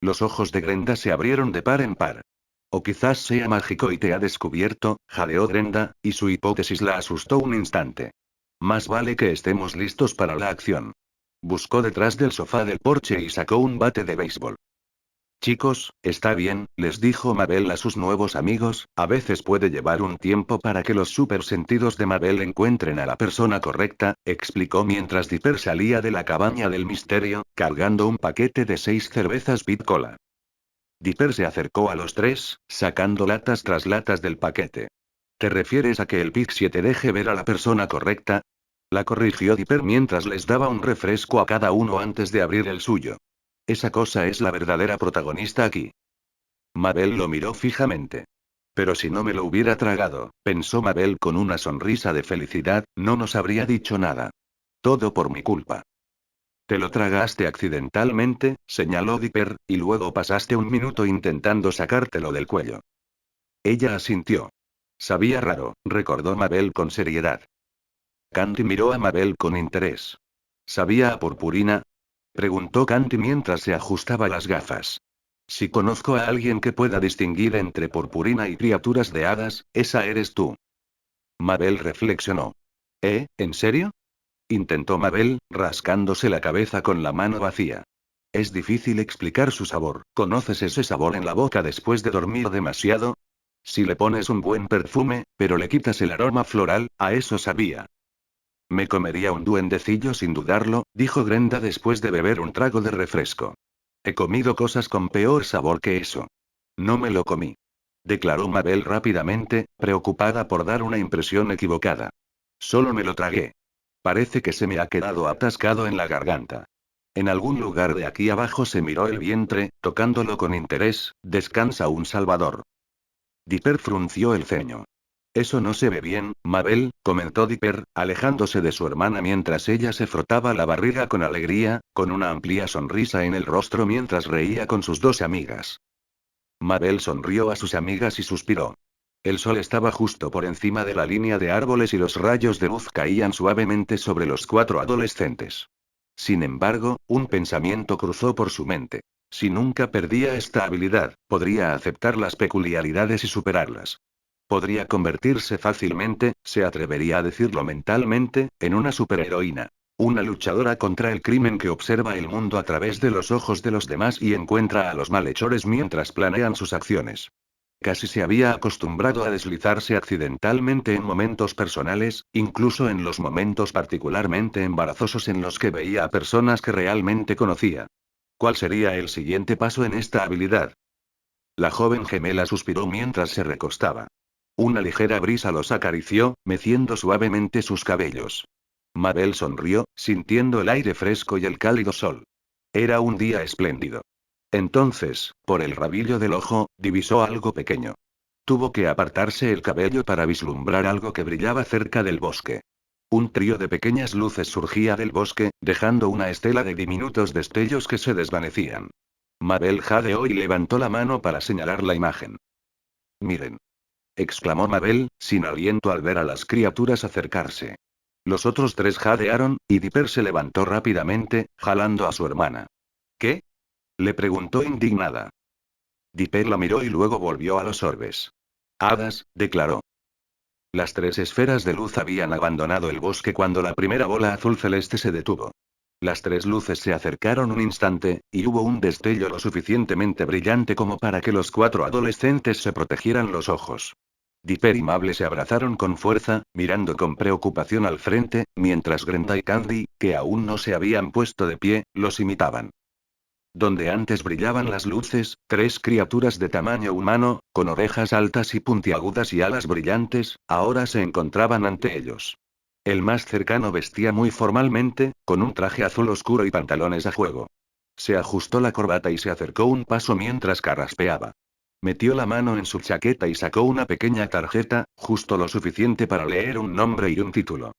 Los ojos de Grenda se abrieron de par en par. O quizás sea mágico y te ha descubierto, jadeó Grenda, y su hipótesis la asustó un instante. Más vale que estemos listos para la acción. Buscó detrás del sofá del porche y sacó un bate de béisbol. Chicos, está bien, les dijo Mabel a sus nuevos amigos, a veces puede llevar un tiempo para que los supersentidos de Mabel encuentren a la persona correcta, explicó mientras Dipper salía de la cabaña del misterio, cargando un paquete de 6 cervezas Pit Cola. Dipper se acercó a los tres, sacando latas tras latas del paquete. ¿Te refieres a que el Pixie te deje ver a la persona correcta? La corrigió Dipper mientras les daba un refresco a cada uno antes de abrir el suyo. Esa cosa es la verdadera protagonista aquí. Mabel lo miró fijamente. Pero si no me lo hubiera tragado, pensó Mabel con una sonrisa de felicidad, no nos habría dicho nada. Todo por mi culpa. Te lo tragaste accidentalmente, señaló Dipper, y luego pasaste un minuto intentando sacártelo del cuello. Ella asintió. Sabía raro, recordó Mabel con seriedad. Candy miró a Mabel con interés. ¿Sabía a purpurina? Preguntó Candy mientras se ajustaba las gafas. Si conozco a alguien que pueda distinguir entre purpurina y criaturas de hadas, esa eres tú. Mabel reflexionó. ¿En serio? Intentó Mabel, rascándose la cabeza con la mano vacía. Es difícil explicar su sabor. ¿Conoces ese sabor en la boca después de dormir demasiado? Si le pones un buen perfume, pero le quitas el aroma floral, a eso sabía. Me comería un duendecillo sin dudarlo, dijo Grenda después de beber un trago de refresco. He comido cosas con peor sabor que eso. No me lo comí. Declaró Mabel rápidamente, preocupada por dar una impresión equivocada. Solo me lo tragué. Parece que se me ha quedado atascado en la garganta. En algún lugar de aquí abajo se miró el vientre, tocándolo con interés, descansa un salvador. Dipper frunció el ceño. Eso no se ve bien, Mabel, comentó Dipper, alejándose de su hermana mientras ella se frotaba la barriga con alegría, con una amplia sonrisa en el rostro mientras reía con sus dos amigas. Mabel sonrió a sus amigas y suspiró. El sol estaba justo por encima de la línea de árboles y los rayos de luz caían suavemente sobre los 4 adolescentes. Sin embargo, un pensamiento cruzó por su mente. Si nunca perdía esta habilidad, podría aceptar las peculiaridades y superarlas. Podría convertirse fácilmente, se atrevería a decirlo mentalmente, en una superheroína. Una luchadora contra el crimen que observa el mundo a través de los ojos de los demás y encuentra a los malhechores mientras planean sus acciones. Casi se había acostumbrado a deslizarse accidentalmente en momentos personales, incluso en los momentos particularmente embarazosos en los que veía a personas que realmente conocía. ¿Cuál sería el siguiente paso en esta habilidad? La joven gemela suspiró mientras se recostaba. Una ligera brisa los acarició, meciendo suavemente sus cabellos. Mabel sonrió, sintiendo el aire fresco y el cálido sol. Era un día espléndido. Entonces, por el rabillo del ojo, divisó algo pequeño. Tuvo que apartarse el cabello para vislumbrar algo que brillaba cerca del bosque. Un trío de pequeñas luces surgía del bosque, dejando una estela de diminutos destellos que se desvanecían. Mabel jadeó y levantó la mano para señalar la imagen. Miren, exclamó Mabel, sin aliento al ver a las criaturas acercarse. Los otros tres jadearon, y Dipper se levantó rápidamente, jalando a su hermana. ¿Qué? Le preguntó indignada. Dipper la miró y luego volvió a los orbes. Hadas, declaró. Las tres esferas de luz habían abandonado el bosque cuando la primera bola azul celeste se detuvo. Las tres luces se acercaron un instante, y hubo un destello lo suficientemente brillante como para que los cuatro adolescentes se protegieran los ojos. Dipper y Mable se abrazaron con fuerza, mirando con preocupación al frente, mientras Grenda y Candy, que aún no se habían puesto de pie, los imitaban. Donde antes brillaban las luces, tres criaturas de tamaño humano, con orejas altas y puntiagudas y alas brillantes, ahora se encontraban ante ellos. El más cercano vestía muy formalmente, con un traje azul oscuro y pantalones a juego. Se ajustó la corbata y se acercó un paso mientras carraspeaba. Metió la mano en su chaqueta y sacó una pequeña tarjeta, justo lo suficiente para leer un nombre y un título.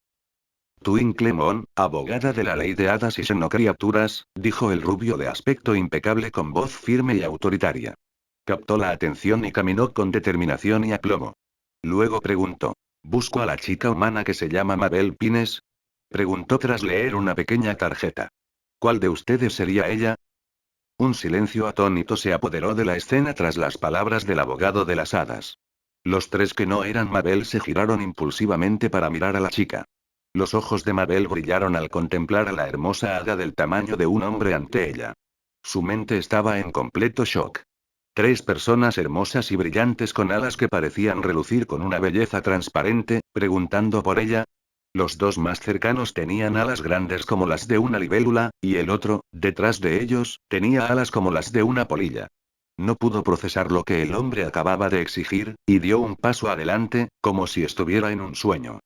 Twinkle Moon, abogada de la ley de hadas y xenocriaturas, dijo el rubio de aspecto impecable con voz firme y autoritaria. Captó la atención y caminó con determinación y aplomo. Luego preguntó: ¿Busco a la chica humana que se llama Mabel Pines? Preguntó tras leer una pequeña tarjeta. ¿Cuál de ustedes sería ella? Un silencio atónito se apoderó de la escena tras las palabras del abogado de las hadas. Los tres que no eran Mabel se giraron impulsivamente para mirar a la chica. Los ojos de Mabel brillaron al contemplar a la hermosa hada del tamaño de un hombre ante ella. Su mente estaba en completo shock. Tres personas hermosas y brillantes con alas que parecían relucir con una belleza transparente, preguntando por ella. Los dos más cercanos tenían alas grandes como las de una libélula, y el otro, detrás de ellos, tenía alas como las de una polilla. No pudo procesar lo que el hombre acababa de exigir, y dio un paso adelante, como si estuviera en un sueño.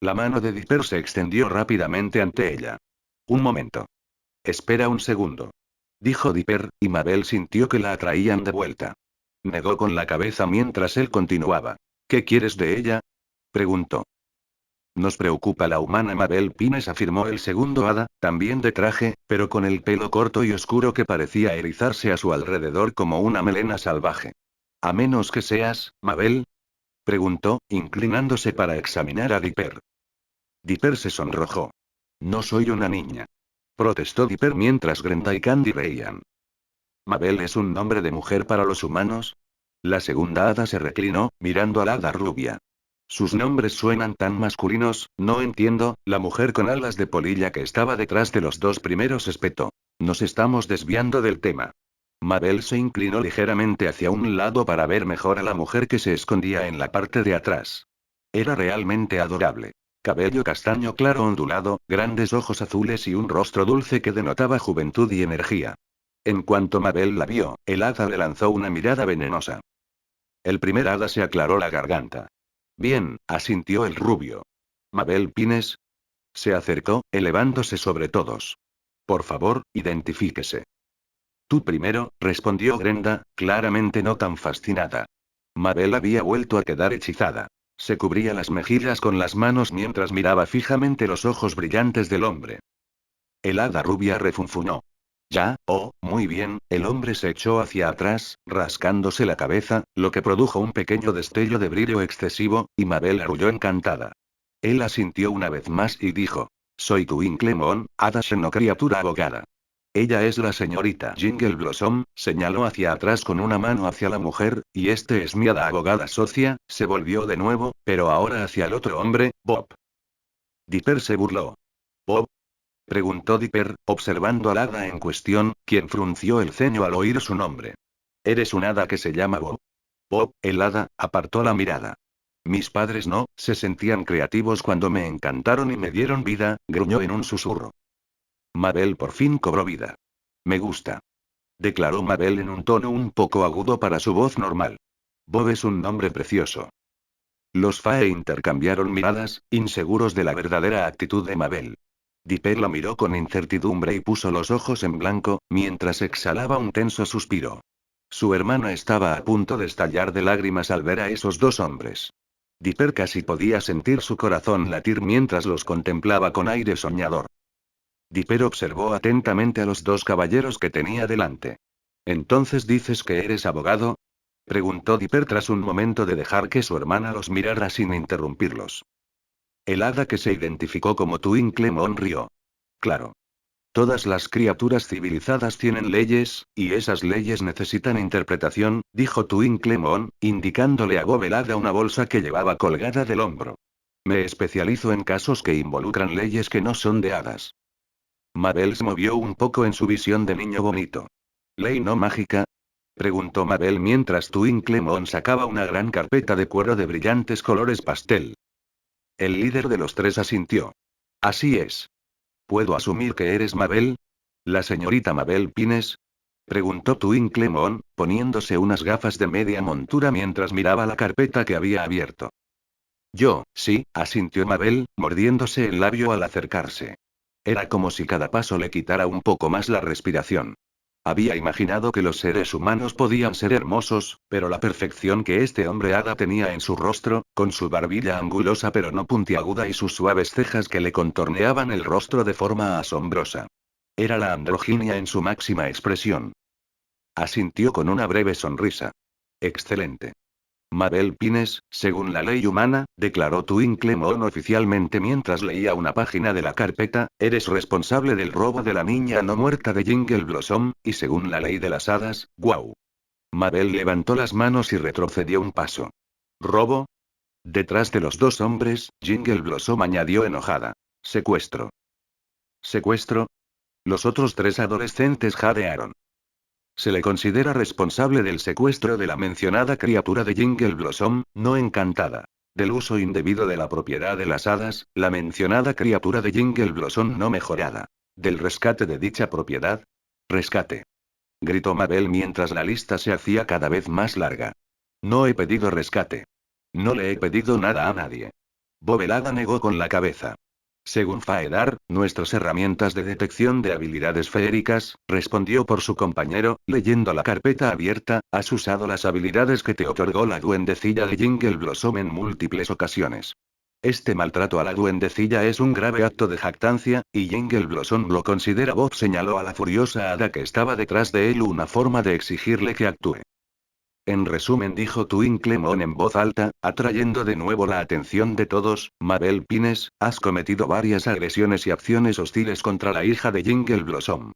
La mano de Dipper se extendió rápidamente ante ella. Un momento. Espera un segundo. Dijo Dipper, y Mabel sintió que la atraían de vuelta. Negó con la cabeza mientras él continuaba. ¿Qué quieres de ella? Preguntó. Nos preocupa la humana Mabel Pines, afirmó el segundo hada, también de traje, pero con el pelo corto y oscuro que parecía erizarse a su alrededor como una melena salvaje. ¿A menos que seas, Mabel? Preguntó, inclinándose para examinar a Dipper. Dipper se sonrojó. No soy una niña. Protestó Dipper mientras Grenda y Candy reían. ¿Mabel es un nombre de mujer para los humanos? La segunda hada se reclinó, mirando a la hada rubia. Sus nombres suenan tan masculinos, no entiendo. La mujer con alas de polilla que estaba detrás de los dos primeros espetó. Nos estamos desviando del tema. Mabel se inclinó ligeramente hacia un lado para ver mejor a la mujer que se escondía en la parte de atrás. Era realmente adorable. Cabello castaño claro ondulado, grandes ojos azules y un rostro dulce que denotaba juventud y energía. En cuanto Mabel la vio, el hada le lanzó una mirada venenosa. El primer hada se aclaró la garganta. Bien, asintió el rubio. Mabel Pines. Se acercó, elevándose sobre todos. Por favor, identifíquese. Tú primero, respondió Grenda, claramente no tan fascinada. Mabel había vuelto a quedar hechizada. Se cubría las mejillas con las manos mientras miraba fijamente los ojos brillantes del hombre. El hada rubia refunfuñó. Ya, oh, muy bien, el hombre se echó hacia atrás, rascándose la cabeza, lo que produjo un pequeño destello de brillo excesivo, y Mabel arrulló encantada. Él asintió una vez más y dijo: Soy Twinkle Moon, hada Seno criatura abogada. Ella es la señorita Jingle Blossom, señaló hacia atrás con una mano hacia la mujer, y este es mi hada abogada socia, se volvió de nuevo, pero ahora hacia el otro hombre, Bob. Dipper se burló. ¿Bob? Preguntó Dipper, observando al hada en cuestión, quien frunció el ceño al oír su nombre. ¿Eres un hada que se llama Bob? Bob, el hada, apartó la mirada. Mis padres no, se sentían creativos cuando me encantaron y me dieron vida, gruñó en un susurro. Mabel por fin cobró vida. Me gusta. Declaró Mabel en un tono un poco agudo para su voz normal. Bob es un nombre precioso. Los Fae intercambiaron miradas, inseguros de la verdadera actitud de Mabel. Dipper la miró con incertidumbre y puso los ojos en blanco, mientras exhalaba un tenso suspiro. Su hermana estaba a punto de estallar de lágrimas al ver a esos dos hombres. Dipper casi podía sentir su corazón latir mientras los contemplaba con aire soñador. Dipper observó atentamente a los dos caballeros que tenía delante. ¿Entonces dices que eres abogado? Preguntó Dipper tras un momento de dejar que su hermana los mirara sin interrumpirlos. El hada que se identificó como Twinkle Moon rió. Claro. Todas las criaturas civilizadas tienen leyes, y esas leyes necesitan interpretación, dijo Twinkle Moon, indicándole a Bob el hada una bolsa que llevaba colgada del hombro. Me especializo en casos que involucran leyes que no son de hadas. Mabel se movió un poco en su visión de niño bonito. ¿Ley no mágica? Preguntó Mabel mientras Twinkle Moon sacaba una gran carpeta de cuero de brillantes colores pastel. El líder de los tres asintió. Así es. ¿Puedo asumir que eres Mabel? ¿La señorita Mabel Pines? Preguntó Twinkle Moon, poniéndose unas gafas de media montura mientras miraba la carpeta que había abierto. Yo, sí, asintió Mabel, mordiéndose el labio al acercarse. Era como si cada paso le quitara un poco más la respiración. Había imaginado que los seres humanos podían ser hermosos, pero la perfección que este hombre hada tenía en su rostro, con su barbilla angulosa pero no puntiaguda y sus suaves cejas que le contorneaban el rostro de forma asombrosa. Era la androginia en su máxima expresión. Asintió con una breve sonrisa. Excelente. Mabel Pines, según la ley humana, declaró Twinkle Moon oficialmente mientras leía una página de la carpeta, eres responsable del robo de la niña no muerta de Jingle Blossom, y según la ley de las hadas, ¡guau! Mabel levantó las manos y retrocedió un paso. ¿Robo? Detrás de los dos hombres, Jingle Blossom añadió enojada. Secuestro. ¿Secuestro? Los otros tres adolescentes jadearon. Se le considera responsable del secuestro de la mencionada criatura de Jingle Blossom, no encantada. Del uso indebido de la propiedad de las hadas, la mencionada criatura de Jingle Blossom no mejorada. Del rescate de dicha propiedad. Rescate. Gritó Mabel mientras la lista se hacía cada vez más larga. No he pedido rescate. No le he pedido nada a nadie. Bob el hada negó con la cabeza. Según Faedar, nuestras herramientas de detección de habilidades feéricas, respondió por su compañero, leyendo la carpeta abierta, has usado las habilidades que te otorgó la duendecilla de Jingle Blossom en múltiples ocasiones. Este maltrato a la duendecilla es un grave acto de jactancia, y Jingle Blossom lo considera. Bob señaló a la furiosa hada que estaba detrás de él una forma de exigirle que actúe. En resumen, dijo Twinkle Moon en voz alta, atrayendo de nuevo la atención de todos, Mabel Pines, has cometido varias agresiones y acciones hostiles contra la hija de Jingle Blossom.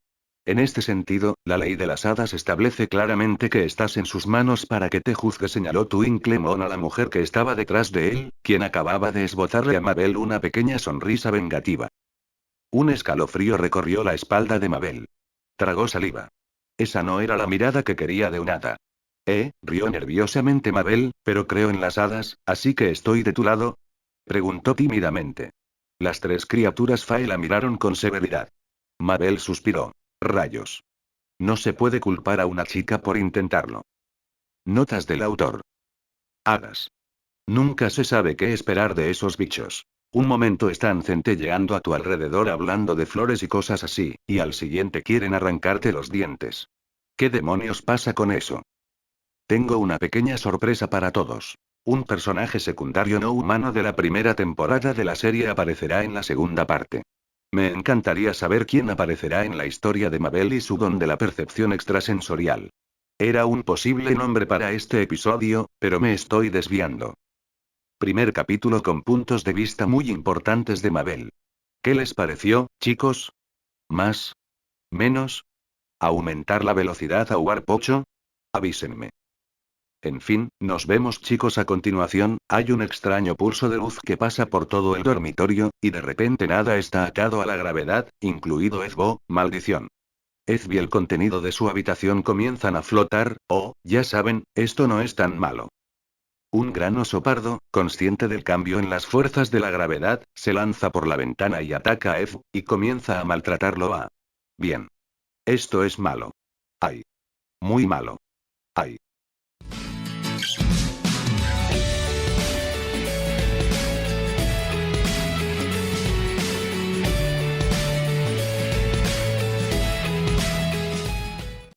En este sentido, la ley de las hadas establece claramente que estás en sus manos para que te juzgue, señaló Twinkle Moon a la mujer que estaba detrás de él, quien acababa de esbozarle a Mabel una pequeña sonrisa vengativa. Un escalofrío recorrió la espalda de Mabel. Tragó saliva. Esa no era la mirada que quería de un hada. Rió nerviosamente Mabel, pero creo en las hadas, así que estoy de tu lado. Preguntó tímidamente. Las tres criaturas Fae la miraron con severidad. Mabel suspiró. Rayos. No se puede culpar a una chica por intentarlo. Notas del autor. Hadas. Nunca se sabe qué esperar de esos bichos. Un momento están centelleando a tu alrededor hablando de flores y cosas así, y al siguiente quieren arrancarte los dientes. ¿Qué demonios pasa con eso? Tengo una pequeña sorpresa para todos. Un personaje secundario no humano de la primera temporada de la serie aparecerá en la segunda parte. Me encantaría saber quién aparecerá en la historia de Mabel y su don de la percepción extrasensorial. Era un posible nombre para este episodio, pero me estoy desviando. Primer capítulo con puntos de vista muy importantes de Mabel. ¿Qué les pareció, chicos? ¿Más? ¿Menos? ¿Aumentar la velocidad a Warp 8? Avísenme. En fin, nos vemos chicos a continuación, hay un extraño pulso de luz que pasa por todo el dormitorio, y de repente nada está atado a la gravedad, incluido Ezbo, maldición. Ezbo y el contenido de su habitación comienzan a flotar, ya saben, esto no es tan malo. Un gran oso pardo, consciente del cambio en las fuerzas de la gravedad, se lanza por la ventana y ataca a Ezbo, y comienza a maltratarlo Bien. Esto es malo. Ay. Muy malo. Ay.